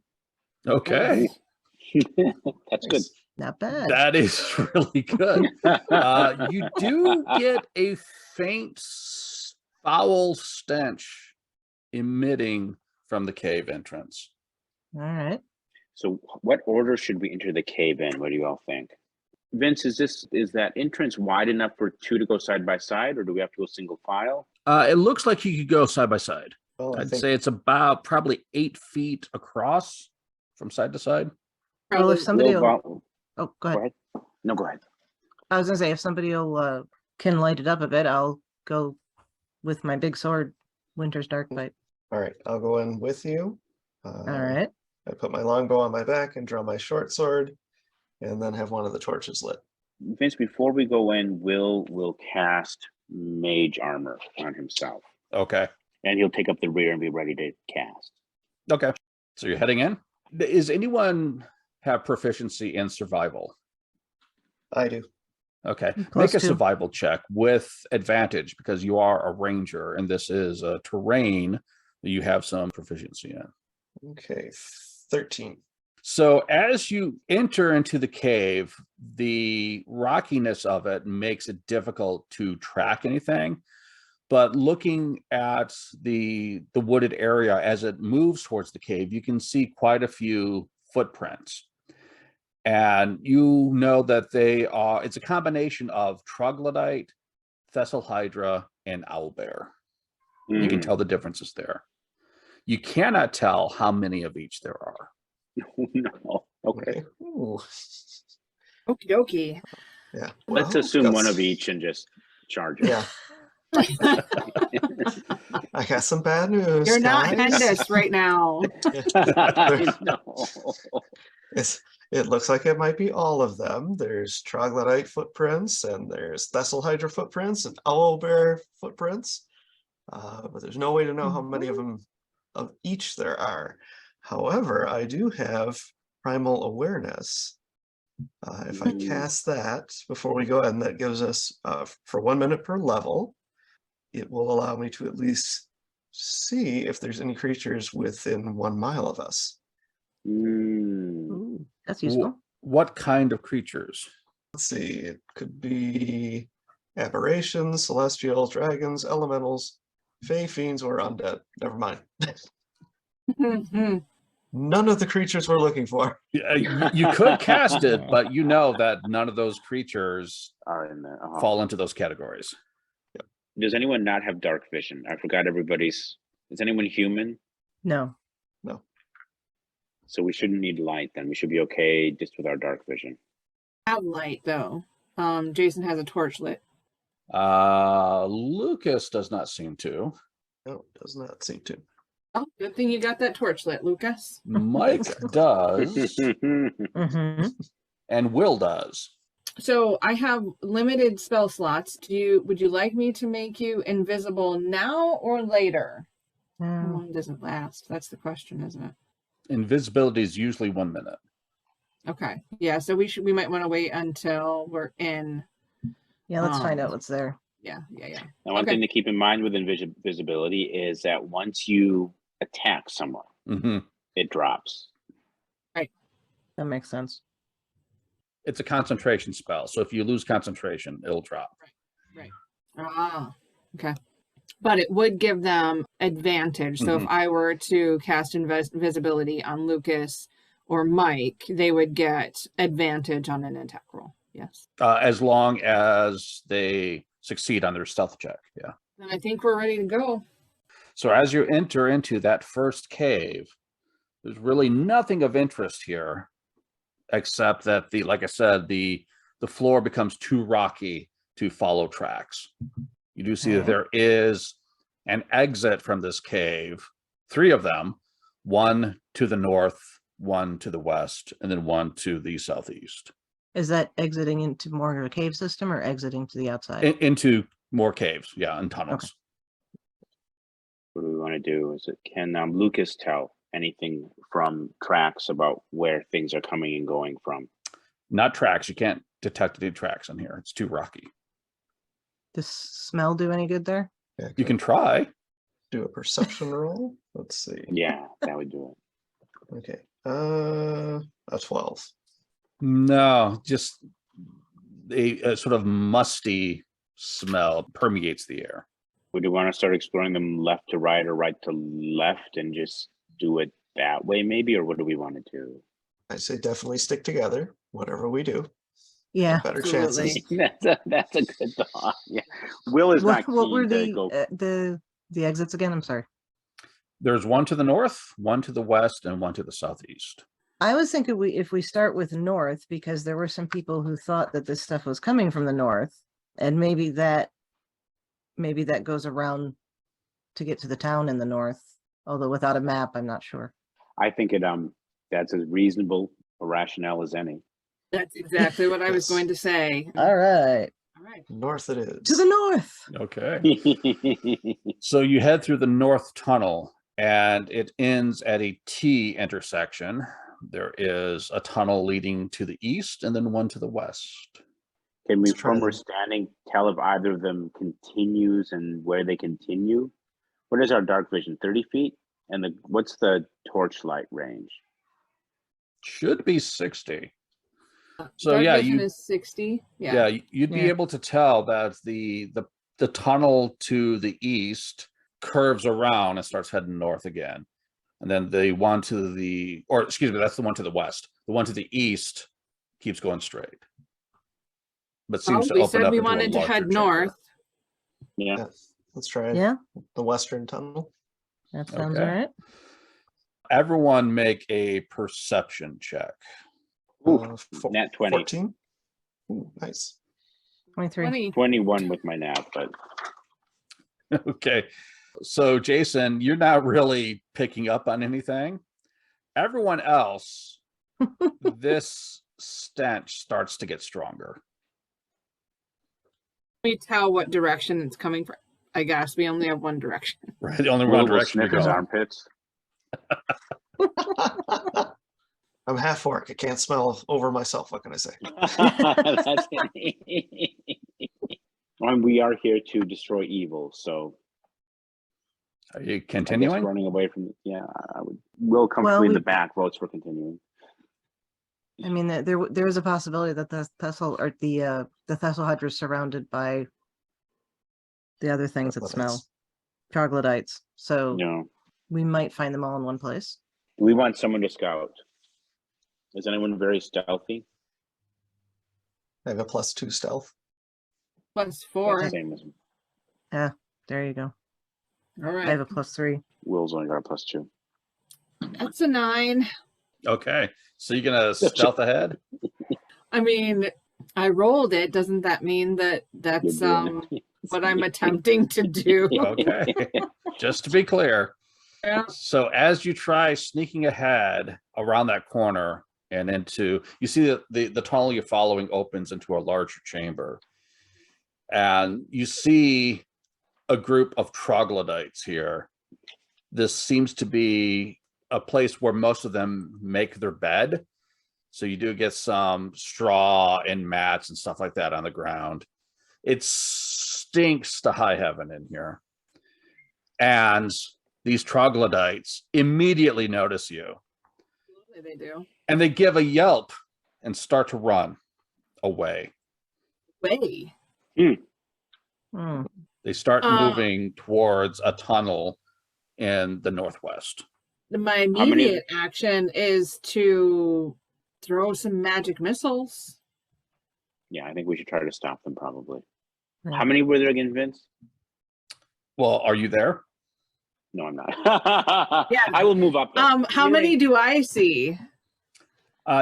Okay. That's good. Not bad. That is really good. You do get a faint foul stench emitting from the cave entrance. All right. So what order should we enter the cave in? What do you all think? Vince, is that entrance wide enough for two to go side by side, or do we have to go single file? It looks like you could go side by side. Well, I I'd think say it's about probably 8 feet across from side to side. Well, if somebody Will will, vol- oh, go ahead. No, go ahead. I was gonna say, if somebody will can light it up a bit, I'll go with my big sword, Winter's Dark Bite. all right, I'll go in with you. All right. I put my longbow on my back and draw my short sword, and then have one of the torches lit. Vince, before we go in, will cast mage armor on himself, Okay. and he'll take up the rear and be ready to cast. Okay. So you're heading in. Is anyone have proficiency in survival? I do. Okay. Plus Make a two. survival check with advantage because you are a ranger and this is a terrain that you have some proficiency in. Okay, 13. So as you enter into the cave, the rockiness of it makes it difficult to track anything. But looking at the wooded area as it moves towards the cave, you can see quite a few footprints. And you know that it's a combination of troglodyte, Thessalhydra, and owlbear. You can tell the differences there. You cannot tell how many of each there are. No. Okay. Ooh. Okie dokie. Yeah. Let's Well, assume got one s- of each and just charge it. Yeah. I got some bad news. You're not guys. Hendis right now. I know. It looks like it might be all of them. There's troglodyte footprints, and there's Thessalhydra footprints, and owlbear footprints. But there's no way to know how many of them of each there are. However, I do have primal awareness. If I cast that before we go, and that gives us for 1 minute per level, it will allow me to at least see if there's any creatures within 1 mile of us. Ooh, that's useful. What kind of creatures? Let's see, it could be aberrations, celestials, dragons, elementals, fey, fiends, or undead. Never mind. None of the creatures we're looking for. You could cast it, but you know that none of those creatures Are in there. fall into those categories. Does anyone not have dark vision? I forgot everybody's. Is anyone human? No. No. So we shouldn't need light then. We should be okay just with our dark vision. Have light though. Jason has a torch lit. Lucas does not seem to. No, does not seem to. Oh, good thing you got that torch lit, Lucas. Mike does, Mm-hmm. and Will does. So I have limited spell slots. Would you like me to make you invisible now or later? How long does it last? That's the question, isn't it? Invisibility is usually 1 minute. Okay. Yeah, so we might want to wait until we're in. Yeah, let's find out what's there. Yeah. Now, one Okay. thing to keep in mind with invisibility is that once you attack someone, Mhm. it drops. That makes sense. It's a concentration spell, so if you lose concentration, it'll drop. Ah, okay. But it would give them advantage. So if I were to cast invisibility on Lucas or Mike, they would get advantage on an attack roll. Yes. As long as they succeed on their stealth check. Yeah. And I think we're ready to go. So as you enter into that first cave, there's really nothing of interest here, except that like I said, the floor becomes too rocky to follow tracks. You do see that there is an exit from this cave, 3 of them, one to the north, one to the west, and then one to the southeast. Is that exiting into more of a cave system or exiting to the outside? Into more caves, yeah, and tunnels. Okay. What do we want to do? Can Lucas tell anything from tracks about where things are coming and going from? Not tracks. You can't detect any tracks in here. It's too rocky. Does smell do any good there? Yeah, You can try. do a perception roll. Let's see. Yeah, that would do it. Okay. A 12. No, just a sort of musty smell permeates the air. Would you want to start exploring them left to right or right to left and just do it that way, maybe, or what do we want to do? I say definitely stick together, whatever we do. Yeah. Better Absolutely. chances. That's a good thought. Yeah, Will is not What were keen to go. the exits again? I'm sorry. There's one to the north, one to the west, and one to the southeast. I was thinking if we start with north, because there were some people who thought that this stuff was coming from the north, and maybe that goes around to get to the town in the north. Although without a map, I'm not sure. I think that's as reasonable a rationale as any. That's exactly what I was Yes. going to say. All right, All right. North it is. to the north. Okay. So you head through the north tunnel, and it ends at a T intersection. There is a tunnel leading to the east and then one to the west. Can we, Let's try from we're them. standing, tell if either of them continues and where they continue? What is our dark vision? 30 feet? And what's the torchlight range? Should be 60. So Dark yeah, vision is 60. yeah, you'd be Yeah. able to tell that the tunnel to the east curves around and starts heading north again. And then the one to the, or excuse me, that's the one to the west. The one to the east keeps going straight. But Well, seems to we open said up we into a wanted to larger head chamber. north. Yeah. Yeah. Let's try Yeah, the western tunnel. that sounds Okay. all right. Everyone make a perception check. Ooh, Fo- nat 20. 14. Ooh, nice. 23. 20. 21 with my nap, but Okay. So Jason, you're not really picking up on anything. Everyone else, this stench starts to get stronger. Can we tell what direction it's coming from? I guess we only have one direction. Right. The only Will one will direction to sniff his go. armpits. I'm half orc. I can't smell over myself. What can I say? That's and we are here to destroy evil, so Are you I guess continuing? running away from yeah, I would. Will comfortably in the back votes for continuing. I mean, there is a possibility that the Thessalhydra is surrounded by the other things that smell, troglodytes. So No, we might find them all in one place. we want someone to scout. Is anyone very stealthy? I have a +2 stealth. +4. Same as There you go. All I have right. a +3. Will's only got a +2. That's a 9. Okay. So you're gonna stealth ahead? I mean, I rolled it. Doesn't that mean that that's You're doing it. what I'm attempting to do? Okay. Just to be clear. Yeah. So as you try sneaking ahead around that corner and into, you see that the tunnel you're following opens into a larger chamber. And you see a group of troglodytes here. This seems to be a place where most of them make their bed. So you do get some straw and mats and stuff like that on the ground. It stinks to high heaven in here. And these troglodytes immediately notice you. Absolutely, they do. And they give a yelp and start to run away. Way. Hmm. They start moving towards a tunnel in the northwest. My How many- immediate action is to throw some magic missiles. Yeah, I think we should try to stop them probably. Yeah. How many were there again, Vince? Well, are you there? No, I'm not. Yeah. I will move up. Though. How many do I see?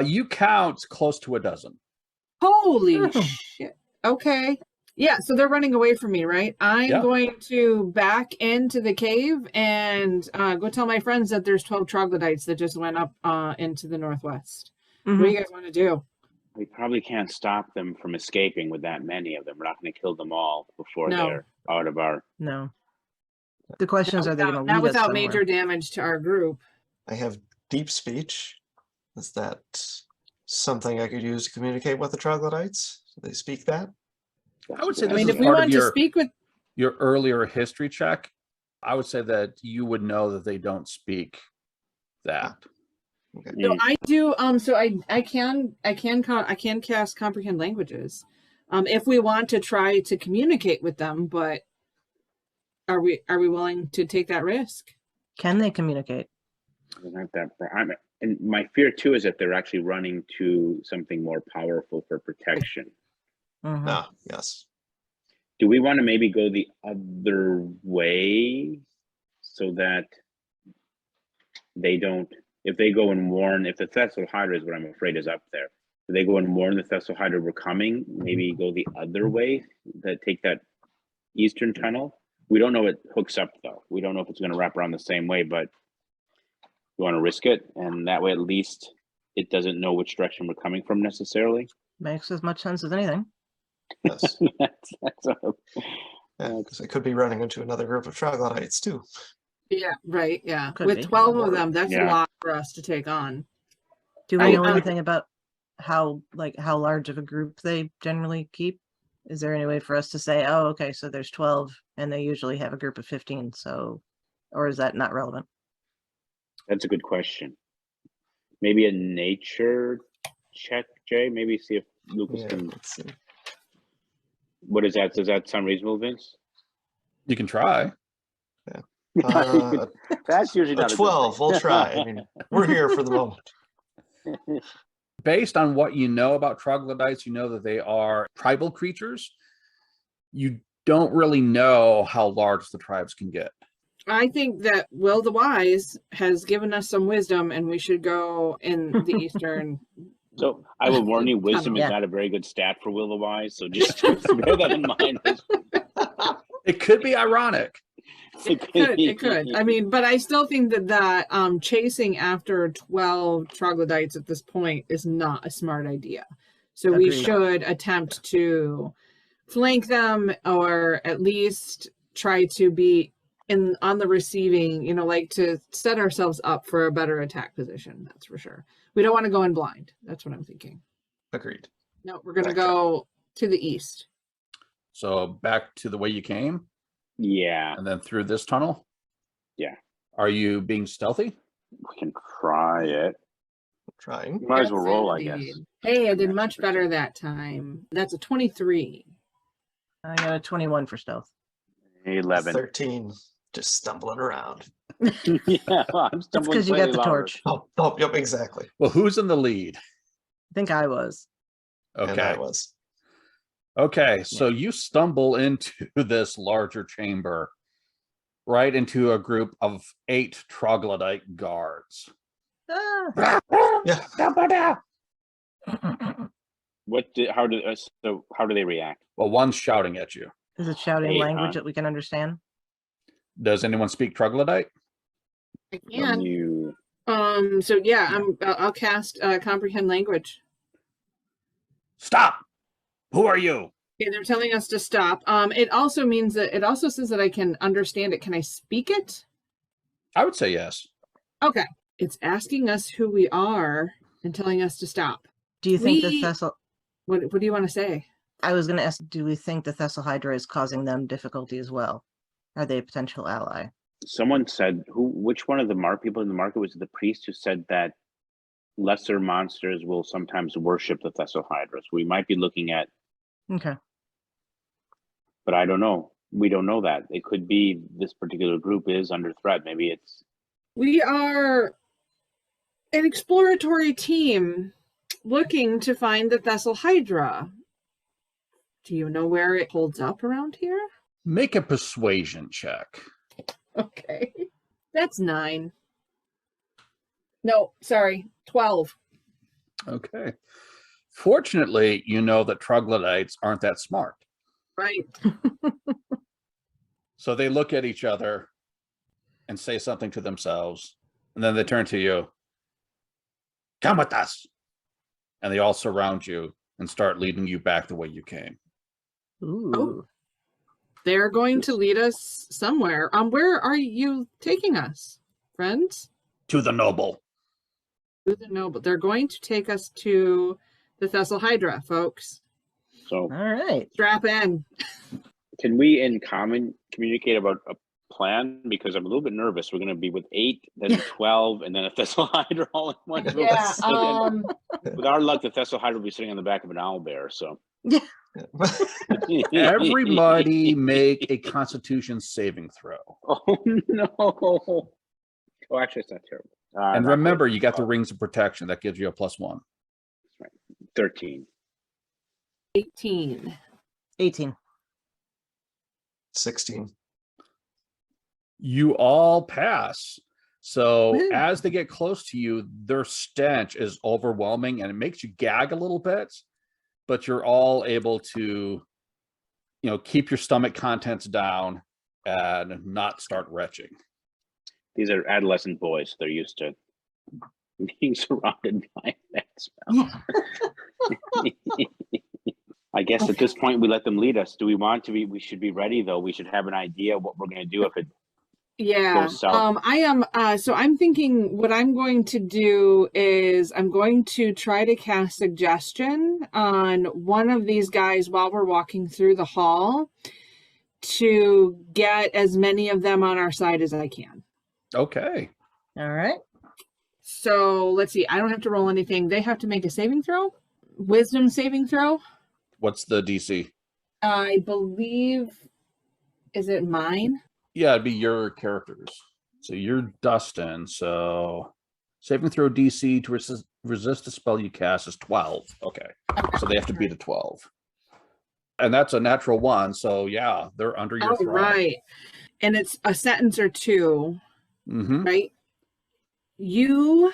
You count close to a dozen. Holy Oh. shit. Okay. Yeah, so they're running away from me, right? I'm Yeah. going to back into the cave and go tell my friends that there's 12 troglodytes that just went up into the northwest. What do you guys want to do? We probably can't stop them from escaping with that many of them. We're not going to kill them all before No. they're out of our. No. The question is, are they going to lead Not us without somewhere? major damage to our group. I have deep speech. Is that something I could use to communicate with the troglodytes? Do they speak that? I would say I this mean, is if we part of want to your, speak with your earlier history check. I would say that you would know that they don't speak that. Okay. No, I do. So I can cast comprehend languages, if we want to try to communicate with them. But are we willing to take that risk? Can they communicate? They're not that. And my fear too is that they're actually running to something more powerful for protection. Mhm. Ah, yes. Do we want to maybe go the other way so that they don't, if they go and warn, if the Thessalhydra is what I'm afraid is up there, if they go and warn the Thessalhydra we're coming, maybe go the other way, that take that eastern tunnel? We don't know it hooks up though. We don't know if it's going to wrap around the same way, but you want to risk it, and that way at least it doesn't know which direction we're coming from necessarily. Makes as much sense as anything. Yes. That's Yeah, because they could be running into another group of troglodytes too. Yeah, right. Yeah. Could With be. 12 of them, that's a Yeah. lot for us to take on. Do we I- know I- anything about how large of a group they generally keep? Is there any way for us to say, oh, okay, so there's 12 and they usually have a group of 15, so, or is that not relevant? That's a good question. Maybe a nature check, Jay. Maybe see if Lucas Yeah, can. let's see. What is that? Does that sound reasonable, Vince? You can try. That's usually A not 12, we'll try. I mean, we're here for the moment. Based on what you know about troglodytes, you know that they are tribal creatures. You don't really know how large the tribes can get. I think that Will the Wise has given us some wisdom, and we should go in the eastern. So I will warn you, wisdom is Yeah. not a very good stat for Will the Wise. So just bear that in mind. It could be ironic. It could. I mean, but I still think that chasing after 12 troglodytes at this point is not a smart idea. So we Agreed. should attempt to flank them, or at least try to be on the receiving, like to set ourselves up for a better attack position. That's for sure. We don't want to go in blind. That's what I'm thinking. Agreed. No, we're going to Backtrack. go to the east. So back to the way you came Yeah, and then through this tunnel. Yeah. Are you being stealthy? we can try it. Trying. Might as well Yes, roll, I indeed. guess. Hey, I did Yeah, much sure, better sure. that time. That's a 23. I got a 21 for stealth. 11. 13. Just stumbling around. Yeah, I'm That's stumbling because you slightly got the louder. torch. Oh, yep, exactly. Well, who's in the lead? I think I was. And Okay. I was. Okay. So you stumble into this larger chamber, right into a group of 8 troglodyte guards. Ah. Yeah. How do they react? Well, one's shouting at you. Is it shouting 8, language huh? that we can understand? Does anyone speak troglodyte? I can. You So yeah, I'll cast comprehend language. Stop! Who are you? Okay, they're telling us to stop. It also means that it also says that I can understand it. Can I speak it? I would say yes. Okay. It's asking us who we are and telling us to stop. Do you think We- the What do you want to say? I was going to ask, do we think the Thessalhydra is causing them difficulty as well? Are they a potential ally? Someone said which one of the people in the market was it the priest who said that lesser monsters will sometimes worship the Thessalhydra. So we might be looking at, Okay. but I don't know. We don't know that. It could be this particular group is under threat. Maybe it's We are an exploratory team looking to find the Thessalhydra. Do you know where it holds up around here? Make a persuasion check. Okay. That's 9. No, sorry, 12. Okay. Fortunately, you know that troglodytes aren't that smart. Right. So they look at each other and say something to themselves, and then they turn to you. Come with us. And they all surround you and start leading you back the way you came. Ooh. They're going to lead us somewhere. Where are you taking us, friends? To the noble. To the noble. They're going to take us to the Thessalhydra, folks. so. All right. Strap in. Can we in common communicate about a plan? Because I'm a little bit nervous. We're going to be with 8, then 12, and then a Thessalhydra all in one room. Yeah. So then, with our luck, the Thessalhydra will be sitting on the back of an owlbear. So Everybody make a constitution saving throw. Oh no! Oh, actually, it's not terrible. And remember, you got the rings of protection. That gives you a +1. 13. 18. 18. 16. You all pass. So Woo. as they get close to you, their stench is overwhelming and it makes you gag a little bit, but you're all able to, keep your stomach contents down and not start retching. These are adolescent boys. They're used to being surrounded by that smell. I guess at this point we let them lead us. Do we want to be? We should be ready though. We should have an idea what we're going to do if it goes south. I am. So I'm thinking what I'm going to do is I'm going to try to cast suggestion on one of these guys while we're walking through the hall to get as many of them on our side as I can. Okay. All right. So let's see. I don't have to roll anything. They have to make a saving throw, wisdom saving throw. What's the DC? I believe, is it mine? Yeah, it'd be your characters. So you're Dustin. So saving throw DC to resist a spell you cast is 12. Okay. So they have to beat a 12. And that's a natural 1. So yeah, they're under your threat. Right. And it's a sentence or two, right? You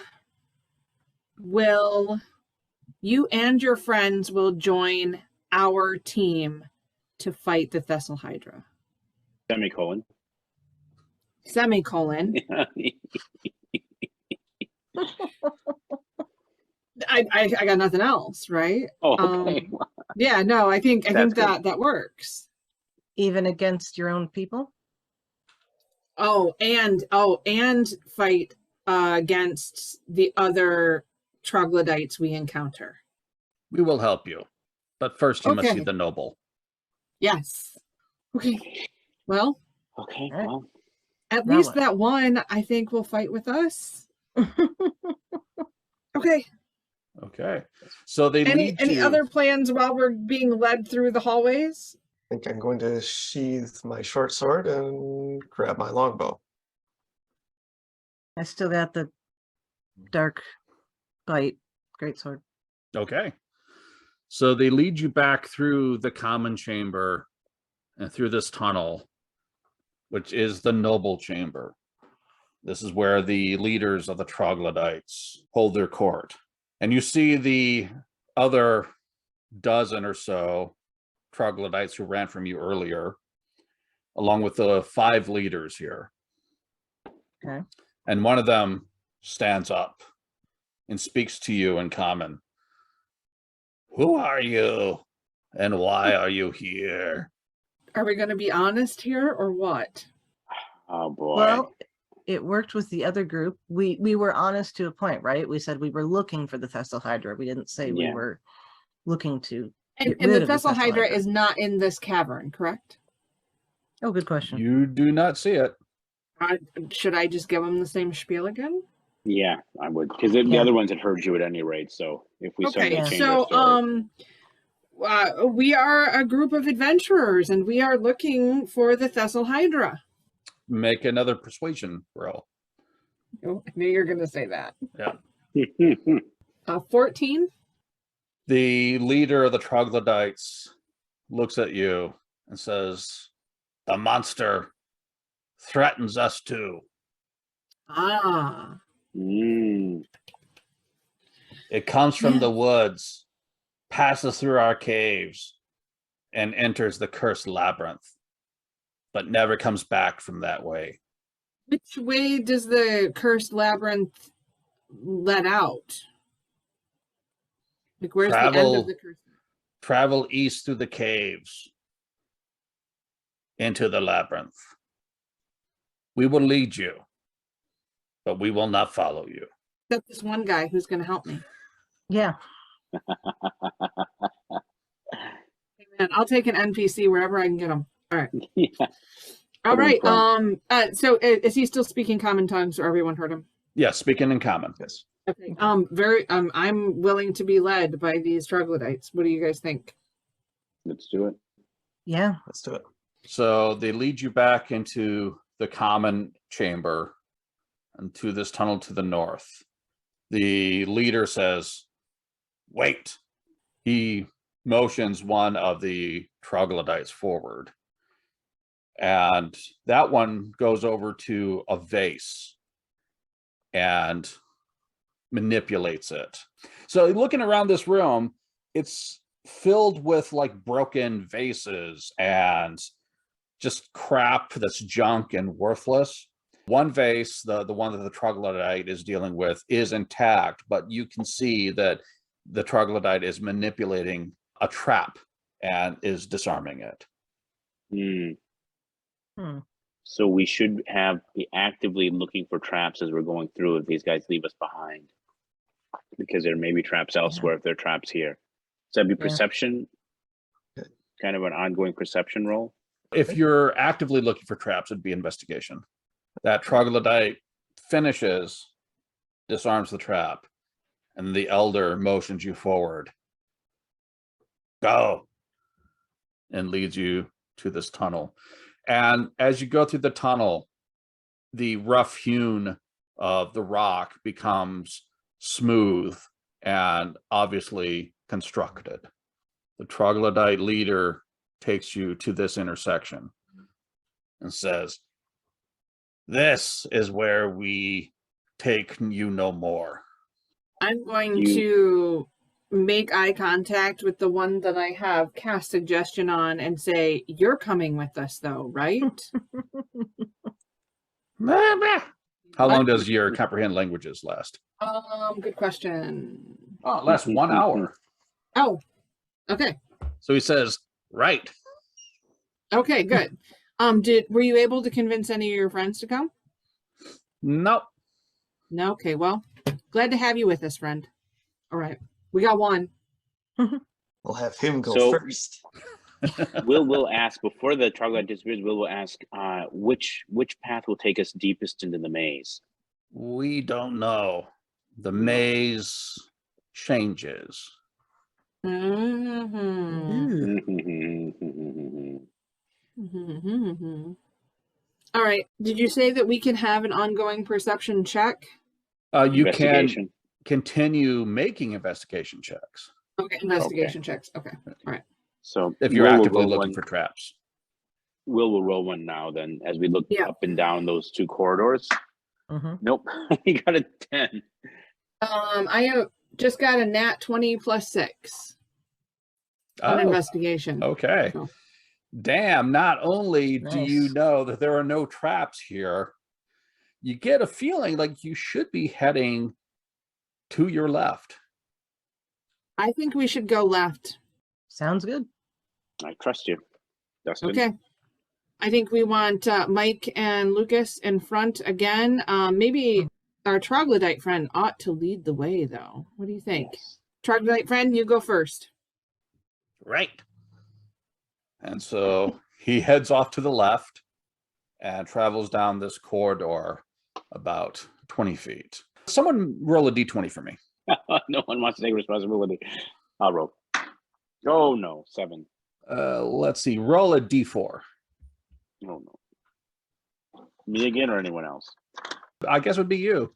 and your friends will join our team to fight the Thessalhydra. Semicolon. I got nothing else, right? Oh, okay. Yeah, no, I think That's that works. Even against your own people? And fight against the other troglodytes we encounter. We will help you. But first you must see the noble. Yes. Okay. Well. Okay. Well. At least that one, I think, will fight with us. Okay. Okay. So they any other plans while we're being led through the hallways? I think I'm going to sheathe my short sword and grab my longbow. I still got the dark bite greatsword. Okay. So they lead you back through the common chamber and through this tunnel, which is the noble chamber. This is where the leaders of the troglodytes hold their court. And you see the other dozen or so troglodytes who ran from you earlier, along with the 5 leaders here. Okay. And one of them stands up and speaks to you in common. Who are you? And why are you here? Are we going to be honest here or what? Oh boy. Well, it worked with the other group. We were honest to a point, right? We said we were looking for the Thessalhydra. We didn't say we were looking to And the Thessalhydra is not in this cavern, correct? Oh, good question. You do not see it. Should I just give them the same spiel again? Yeah, I would, because the other ones had heard you at any rate. So if we suddenly change our story. We are a group of adventurers, and we are looking for the Thessalhydra. Make another persuasion roll. Oh, I knew you were going to say that. Yeah. 14. The leader of the troglodytes looks at you and says, "The monster threatens us too. Ah. It comes from the woods, passes through our caves, and enters the cursed labyrinth, but never comes back from that way." Which way does the cursed labyrinth let out? Like, where's the end of the cursed? Travel east through the caves into the labyrinth. We will lead you, but we will not follow you. Except this one guy who's going to help me. Yeah. Hey, man, I'll take an NPC wherever I can get him. All right. Yeah. All right. So is he still speaking common tongue so everyone heard him? Yeah, speaking in common. Yes. Okay. I'm willing to be led by these troglodytes. What do you guys think? Let's do it. Yeah. Let's do it. So they lead you back into the common chamber, into this tunnel to the north. The leader says, "Wait." He motions one of the troglodytes forward, and that one goes over to a vase and manipulates it. So looking around this room, it's filled with like broken vases and just crap that's junk and worthless. One vase, the one that the troglodyte is dealing with, is intact, but you can see that the troglodyte is manipulating a trap and is disarming it. So we should be actively looking for traps as we're going through if these guys leave us behind, because there may be traps elsewhere if there are traps here. So that'd be perception, kind of an ongoing perception roll. If you're actively looking for traps, it'd be investigation. That troglodyte finishes, disarms the trap, and the elder motions you forward. Go! And leads you to this tunnel. And as you go through the tunnel, the rough hewn of the rock becomes smooth and obviously constructed. The troglodyte leader takes you to this intersection and says, "This is where we take you no more." I'm going to make eye contact with the one that I have cast suggestion on and say, "You're coming with us though, right?" How long does your comprehend languages last? Good question. Oh, it lasts 1 hour. Oh, okay. So he says, "Right." Okay, good. Were you able to convince any of your friends to come? Nope. No. Okay, well, glad to have you with us, friend. All right, we got one. We'll have him go first. We'll ask before the troglodyte disappears. We'll ask which path will take us deepest into the maze. We don't know. The maze changes. All right. Did you say that we can have an ongoing perception check? You can continue making investigation checks. Okay, investigation checks. Okay, all right. So if you're actively looking for traps, we'll roll one now. Then, as we look up and down those two corridors. Nope, you got a 10. I just got a nat 20 plus 6 on investigation. Okay. So. Damn, not only do you know that there are no traps here, you get a feeling like you should be heading to your left. I think we should go left. Sounds good. I trust you, Dustin. Okay. I think we want Mike and Lucas in front again. Maybe our troglodyte friend ought to lead the way, though. What do you think? Yes. Troglodyte friend, you go first. Right. And so he heads off to the left and travels down this corridor about 20 feet. Someone roll a d20 for me. No one wants to take responsibility. I'll roll. Oh, no. 7. Let's see. Roll a d4. Oh, no. Me again or anyone else? I guess it would be you.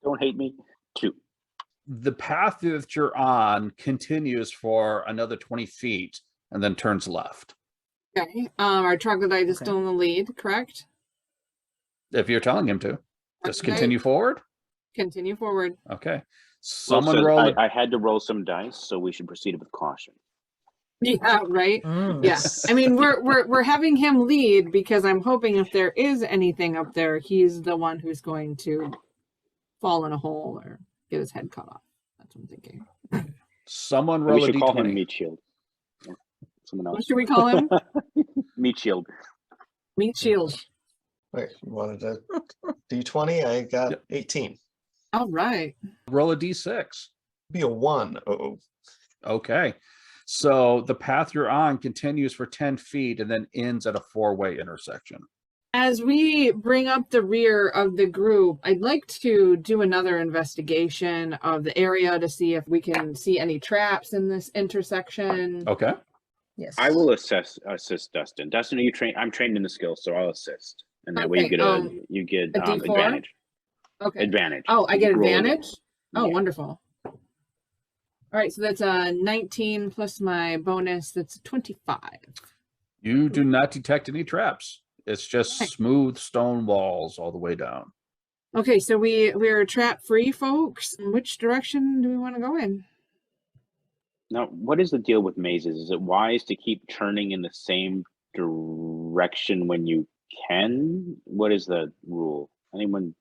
Don't hate me. 2. The path that you're on continues for another 20 feet and then turns left. Okay. Our troglodyte is still in the lead, correct? If you're telling him to. Just continue forward? Continue forward. Okay. Someone roll. I had to roll some dice, so we should proceed with caution. Yeah, right. Yeah. I mean, we're having him lead because I'm hoping if there is anything up there, he's the one who's going to fall in a hole or get his head cut off. That's what I'm thinking. Someone roll a d20. We should call him Meat Shield. Someone else. What should we call him? Meat Shield. Meat Shield. Wait, you wanted a d20? I got 18. All right. Roll a d6. Be a 1. Uh-oh. Okay. So the path you're on continues for 10 feet and then ends at a 4-way intersection. As we bring up the rear of the group, I'd like to do another investigation of the area to see if we can see any traps in this intersection. Okay. Yes. I will assist Dustin. Dustin, are you trained? I'm trained in the skills, so I'll assist. And that way you get a D4? advantage. Okay. Advantage. Oh, I get Roll advantage? Oh, Yeah. wonderful. All right, so that's a 19 plus my bonus. That's 25. You do not detect any traps. It's just Okay. smooth stone walls all the way down. Okay, so we're trap free, folks. Which direction do we want to go in? Now, what is the deal with mazes? Is it wise to keep turning in the same direction when you can? What is the rule? Anyone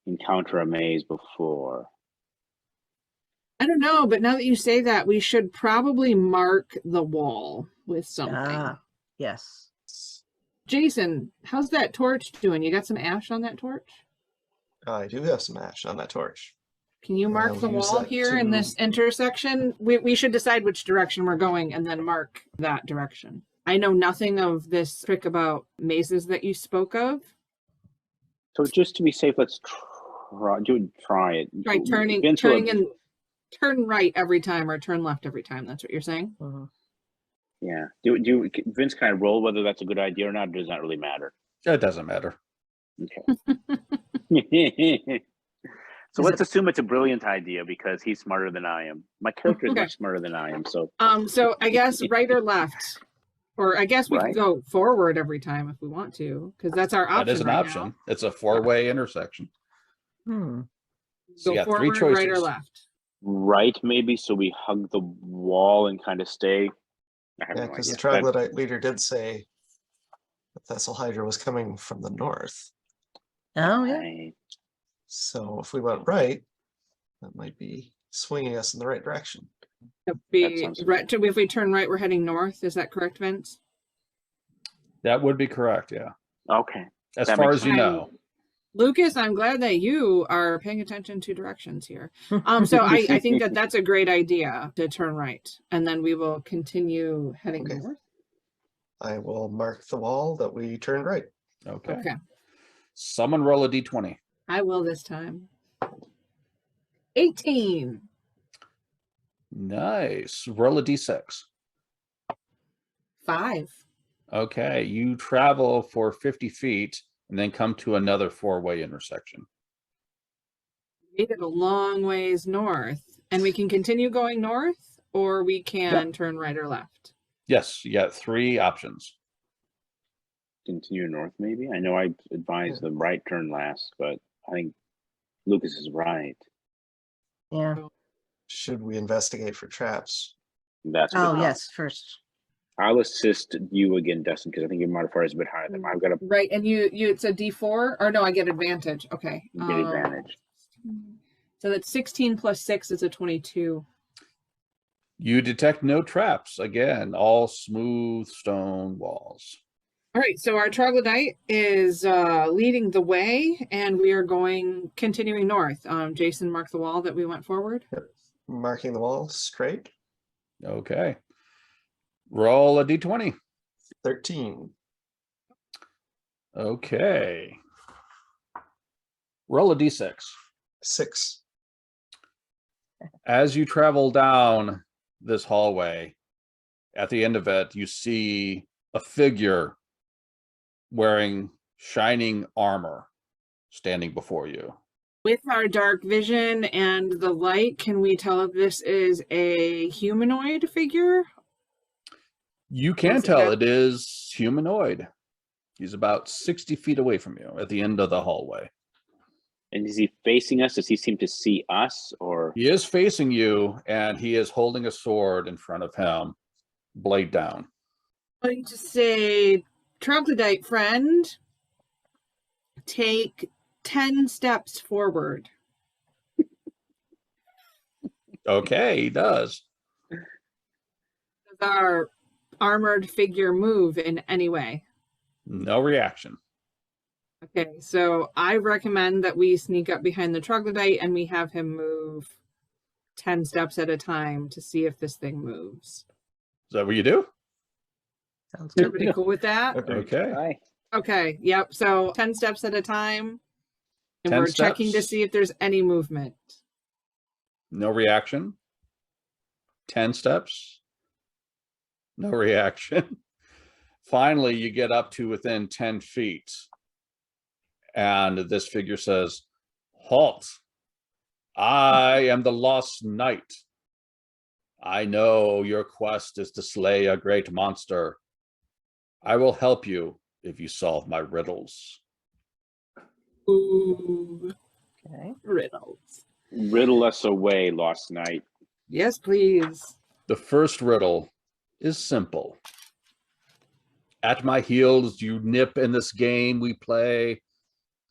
encounter a maze before? I don't know, but now that you say that, we should probably mark the wall with something. Ah, yes. Jason, how's that torch doing? You got some ash on that torch? I do have some ash on that torch. Can you mark I'll the use wall that here in to- this intersection? We should decide which direction we're going and then mark that direction. I know nothing of this trick about mazes that you spoke of. So just to be safe, let's try it. Right, Vince will- turn right every time or turn left every time. That's what you're saying? Mhm. Yeah. Vince, can I roll whether that's a good idea or not? Or does not really matter? It doesn't matter. Okay. So Is let's assume it's a brilliant idea because he's smarter than I am. My character is Okay. much smarter than I am. So So I guess right or left, or I guess we Right. could go forward every time if we want to, because that's our option. That is an right option. now. It's a four-way intersection. Hmm. So you Go got three forward, right or choices. left. right, maybe. So we hug the wall and kind of stay. I have Yeah, no because the idea. troglodyte leader did say that Thessalhydra was coming from the north. Oh, yeah. Right. So if we went right, that might be swinging us in the right direction. It'd be sounds right. If we turn right, we're heading north. Is that correct, Vince? That would be correct, yeah. Okay. As That far makes as you know. Lucas, I'm glad that you are paying attention to directions here. So I think that that's a great idea to turn right, and then we will continue heading Okay. north. I will mark the wall that we turned right. Okay. Okay, Someone roll a d20. I will this time. 18. Nice. Roll a d6. 5. Okay. You travel for 50 feet and then come to another four-way intersection. Made it a long ways north, and we can continue going north, or we can turn right or left. Yes, you got three options. Continue north, maybe. I know I advised the right turn last, but I think Lucas is right. Yeah. Should we investigate for traps? That's a good Oh, call. yes, first. I'll assist you again, Dustin, because I think your modifier is a bit higher than mine. I've got a Right, and you it's a D4, or no, I get advantage. Okay. big advantage. So that's 16 plus 6 is a 22. You detect no traps. Again, all smooth stone walls. All right, so our troglodyte is leading the way, and we are continuing north. Jason marked the wall that we went forward. Marking the wall straight. Okay. Roll a d20. 13. Okay. Roll a d6. 6. As you travel down this hallway, at the end of it, you see a figure wearing shining armor standing before you. With our dark vision and the light, can we tell if this is a humanoid figure? You can Is it tell that- it is humanoid. He's about 60 feet away from you at the end of the hallway. And is he facing us? Does he seem to see us, or He is facing you, and he is holding a sword in front of him, blade down. I'm going to say, troglodyte friend, take 10 steps forward. Okay, he does. Does our armored figure move in any way? No reaction. Okay, so I recommend that we sneak up behind the troglodyte and we have him move 10 steps at a time to see if this thing moves. Is that what you do? Sounds good. Everybody cool with that? Agreed. Okay. Hi. Okay, yep. So 10 steps at a time. And 10 we're checking to steps. see if there's any movement. No reaction. 10 steps. No reaction. Finally, you get up to within 10 feet. And this figure says, Halt. I am the lost knight. I know your quest is to slay a great monster. I will help you if you solve my riddles. Ooh, Okay. riddles. Riddle us away, Lost Knight. Yes, please. The first riddle is simple. At my heels you nip in this game we play,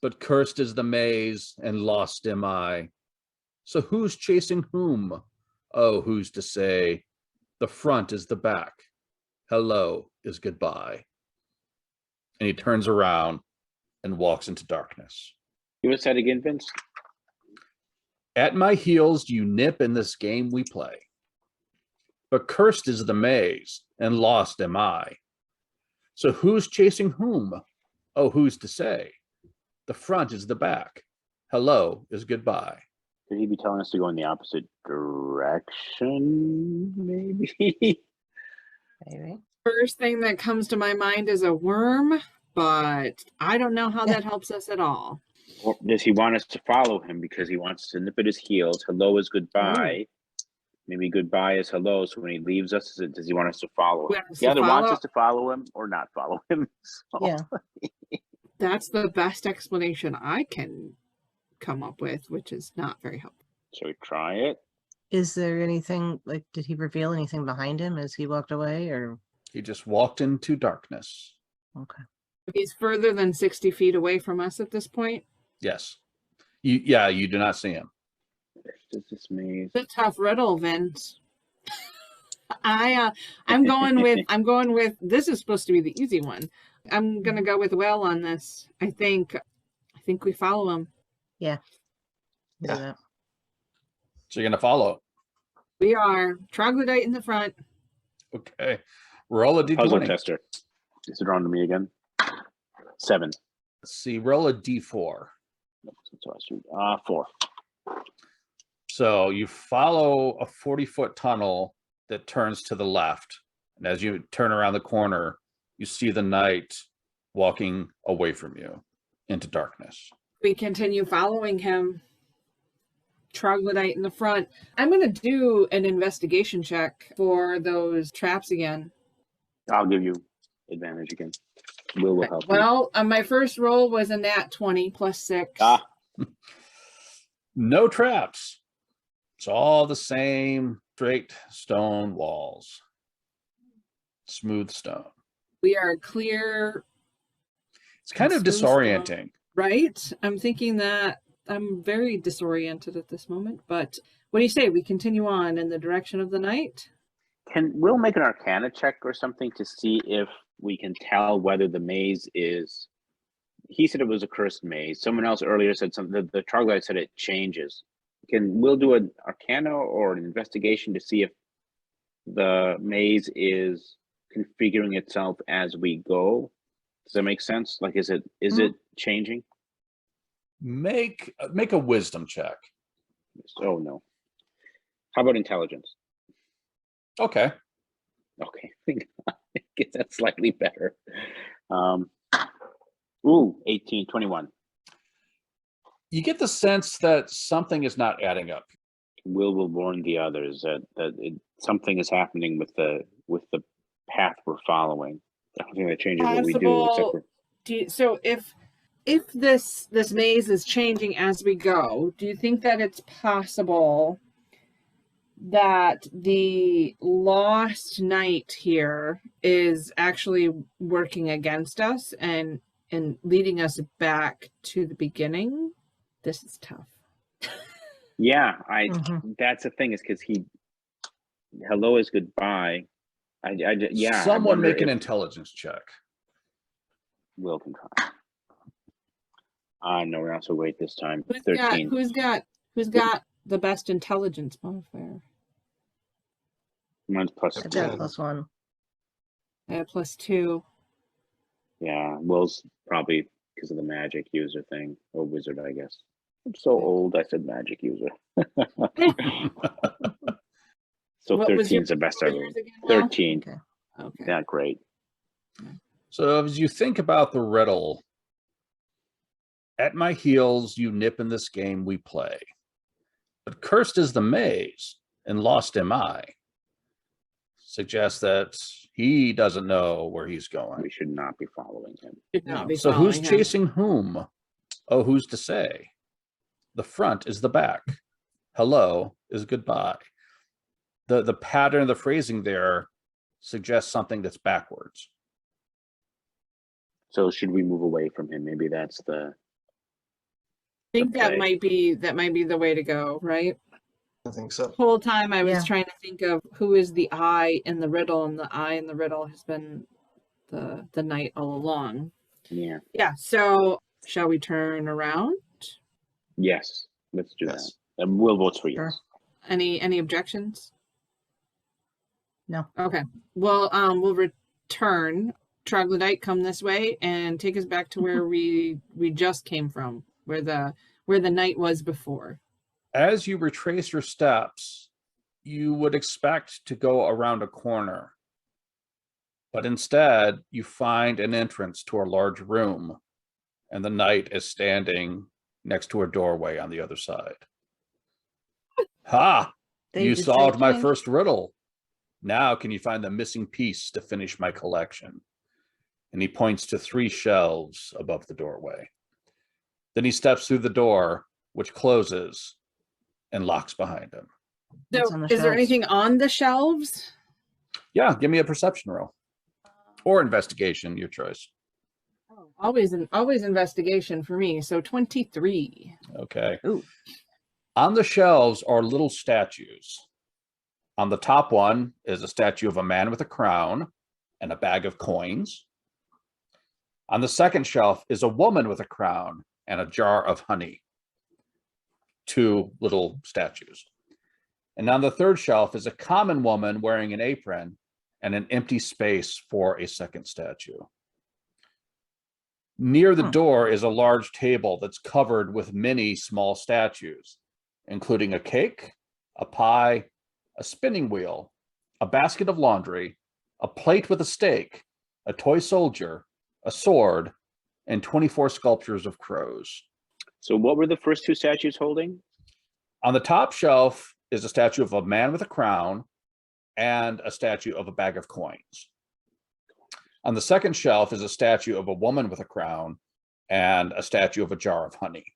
but cursed is the maze and lost am I. So who's chasing whom? Oh, who's to say? The front is the back. Hello is goodbye. And he turns around and walks into darkness. Give us that again, Vince. At my heels you nip in this game we play, but cursed is the maze and lost am I. So who's chasing whom? Oh, who's to say? The front is the back. Hello is goodbye. Could he be telling us to go in the opposite direction, maybe? Maybe. First thing that comes to my mind is a worm, but I don't know how that helps us at all. Or does he want us to follow him because he wants to nip at his heels? Hello is goodbye. Maybe goodbye is hello. So when he leaves us, does he want us to follow him? He either wants us to follow him or not follow him. So. Yeah. That's the best explanation I can come up with, which is not very helpful. Shall we try it? Is there anything, like, did he reveal anything behind him as he walked away, or? He just walked into darkness. Okay. He's further than 60 feet away from us at this point. Yes. You do not see him. It's this maze. It's a tough riddle, Vince. I'm going with this is supposed to be the easy one. I'm gonna go with Will on this. I think we follow him. Yeah. Yeah. Do that. So you're going to follow. We are troglodyte in the front. Okay. Roll a Puzzle d20. tester. Is it on to me again? 7. Let's see. Roll a d4. 4. So you follow a 40-foot tunnel that turns to the left. And as you turn around the corner, you see the knight walking away from you into darkness. We continue following him. Troglodyte in the front. I'm going to do an investigation check for those traps again. I'll give you advantage again. Will help you. Well, my first roll was a nat 20 plus 6. No traps. It's all the same straight stone walls. Smooth stone. We are clear. It's kind of Smooth stone. disorienting. Right? I'm thinking that I'm very disoriented at this moment, but what do you say? We continue on in the direction of the night? Can Will make an Arcana check or something to see if we can tell whether the maze is... He said it was a cursed maze. Someone else earlier said something. The troglodyte said it changes. Can Will do an Arcana or an investigation to see if the maze is configuring itself as we go? Does that make sense? Like, is it changing? Make a wisdom check. Oh no. How about intelligence? Okay. Okay, I guess that's slightly better. 18, 21. You get the sense that something is not adding up. Will warn the others that something is happening with the path we're following. I don't think that changes what we do, except for... So if this maze is changing as we go, do you think that it's possible that the lost knight here is actually working against us and leading us back to the beginning? This is tough. Yeah, Mhm. that's the thing, is because hello is goodbye. Someone make an intelligence check. Will can try. No, we're not so great this time. Who's 13. Who's got the best intelligence modifier? Mine's plus I've 10. got +1. I have +2. Yeah, Will's probably because of the magic user thing, or wizard, I guess. I'm so old, I said magic user. So 13 is the best ever. 13. Okay. Yeah, great. So as you think about the riddle, At my heels, you nip in this game we play. But cursed is the maze, and lost am I. Suggests that he doesn't know where he's going. We should not be following him. Should not be So who's following him. chasing whom? Oh, who's to say? The front is the back. Hello is goodbye. The pattern of the phrasing there suggests something that's backwards. So should we move away from him? Maybe that's the. I think that Okay. might be the way to go, right? I think so. The whole time I was Yeah. trying to think of who is the I in the riddle, and the I in the riddle has been the knight all along. Yeah. Yeah, so shall we turn around? Yes. Let's do Yes. that. And we'll vote for Sure. yes. Any objections? No. Okay. Well, we'll return. Troglodyte, come this way and take us back to where we just came from, where the knight was before. As you retrace your steps, you would expect to go around a corner. But instead, you find an entrance to a large room, and the knight is standing next to a doorway on the other side. Ha! They You did solved say my change. first riddle. Now can you find the missing piece to finish my collection? And he points to 3 shelves above the doorway. Then he steps through the door, which closes and locks behind him. What's So on the is there shelves? anything on the shelves? Yeah, give me a perception roll. Or investigation, your choice. Always investigation for me. So 23. Okay. Ooh. On the shelves are little statues. On the top one is a statue of a man with a crown and a bag of coins. On the second shelf is a woman with a crown and a jar of honey. 2 little statues. And on the third shelf is a common woman wearing an apron and an empty space for a second statue. Near the door is a large table that's covered with many small statues, including a cake, a pie, a spinning wheel, a basket of laundry, a plate with a steak, a toy soldier, a sword, and 24 sculptures of crows. So what were the first 2 statues holding? On the top shelf is a statue of a man with a crown and a statue of a bag of coins. On the second shelf is a statue of a woman with a crown and a statue of a jar of honey.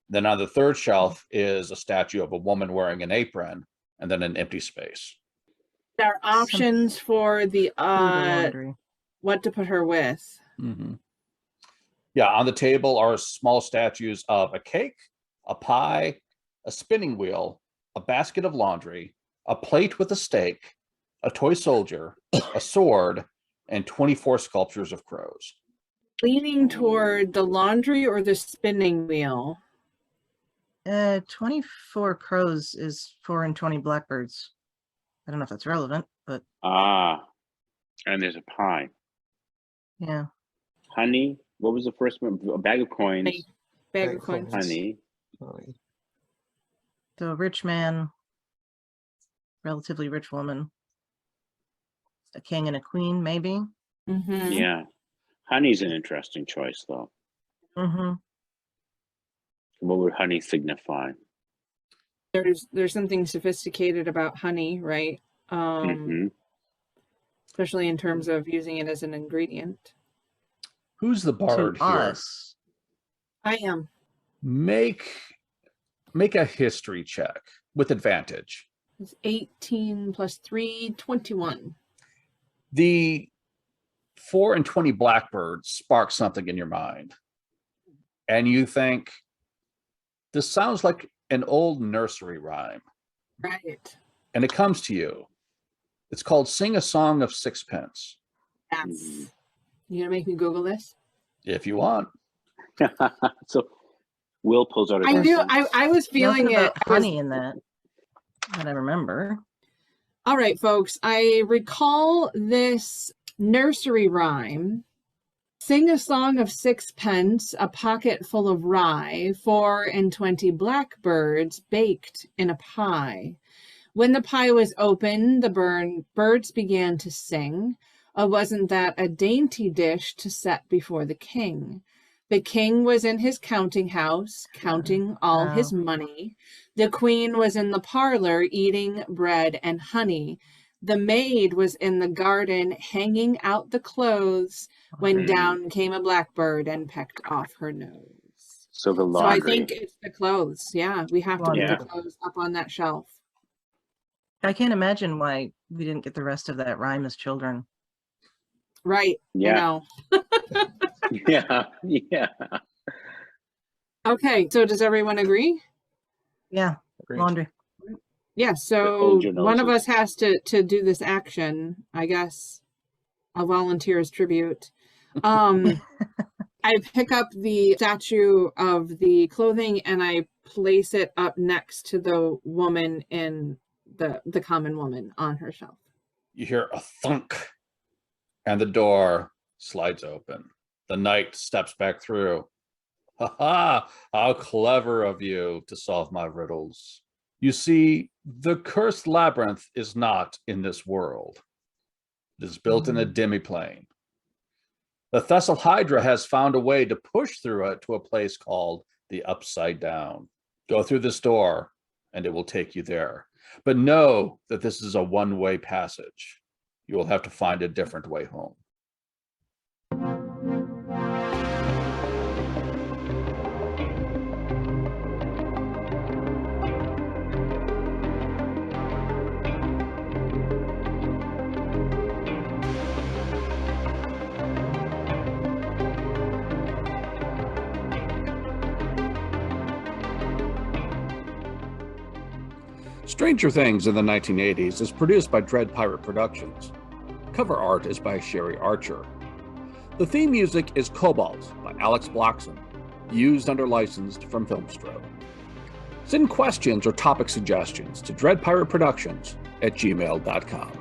Then on the third shelf is a statue of a woman wearing an apron and then an empty space. There are options for the Food or laundry. what to put her with. Mm-hmm. Yeah, on the table are small statues of a cake, a pie, a spinning wheel, a basket of laundry, a plate with a steak, a toy soldier, a sword, and 24 sculptures of crows. Leaning toward the laundry or the spinning wheel? 24 crows is 4 and 20 blackbirds. I don't know if that's relevant, but Ah. And there's a pie. yeah. Honey. What was the first one? A bag of coins. Honey. Bag Bag of of coins. coins. Honey. Honey. So rich man, relatively rich woman, a king and a queen, maybe. Mm-hmm. Yeah. Honey's an interesting choice, though. Mm-hmm. What would honey signify? There's something sophisticated about honey, right? Hmm. Especially in terms of using it as an ingredient. Who's the bard To here? us. I am. Make a history check with advantage. It's 18 plus 3, 21. The 4 and 20 blackbirds spark something in your mind. And you think, this sounds like an old nursery rhyme. Right. And it comes to you. It's called Sing a Song of Sixpence, That's. You gonna make me Google this? if you want. So Will pulls out a I do. pencil. I was feeling Nothing it. about honey in that I remember. All right, folks. I recall this nursery rhyme. Sing a song of sixpence, a pocket full of rye, 4 and 20 blackbirds baked in a pie. When the pie was open, the birds began to sing. Wasn't that a dainty dish to set before the king? The king was in his counting house, counting all his money. The queen was in the parlor, eating bread and honey. The maid was in the garden, hanging out the clothes, when down came a blackbird and pecked off her nose. So the So I laundry. think it's the clothes. Yeah, we have to put Yeah. the clothes up on that shelf. I can't imagine why we didn't get the rest of that rhyme as children. Right. Yeah. I know. Yeah, yeah. Okay, so does everyone agree? Yeah, Agreed. laundry. Yeah, so Hold your one of noses. us has to do this action. I guess I'll volunteer as tribute. I pick up the statue of the clothing and I place it up next to the woman in the common woman on her shelf. You hear a thunk, and the door slides open. The knight steps back through. Ha ha! How clever of you to solve my riddles. You see, the cursed labyrinth is not in this world. It is built in a demiplane. The Thessalhydra has found a way to push through it to a place called the Upside Down. Go through this door, and it will take you there. But know that this is a one-way passage. You will have to find a different way home. Stranger Things in the 1980s is produced by dreadpirateproductions. Cover art is by Sherry Archer. The theme music is Cobalt by Alex Blockson, used under licensed from Filmstro. Send questions or topic suggestions to dreadpirateproductions@gmail.com.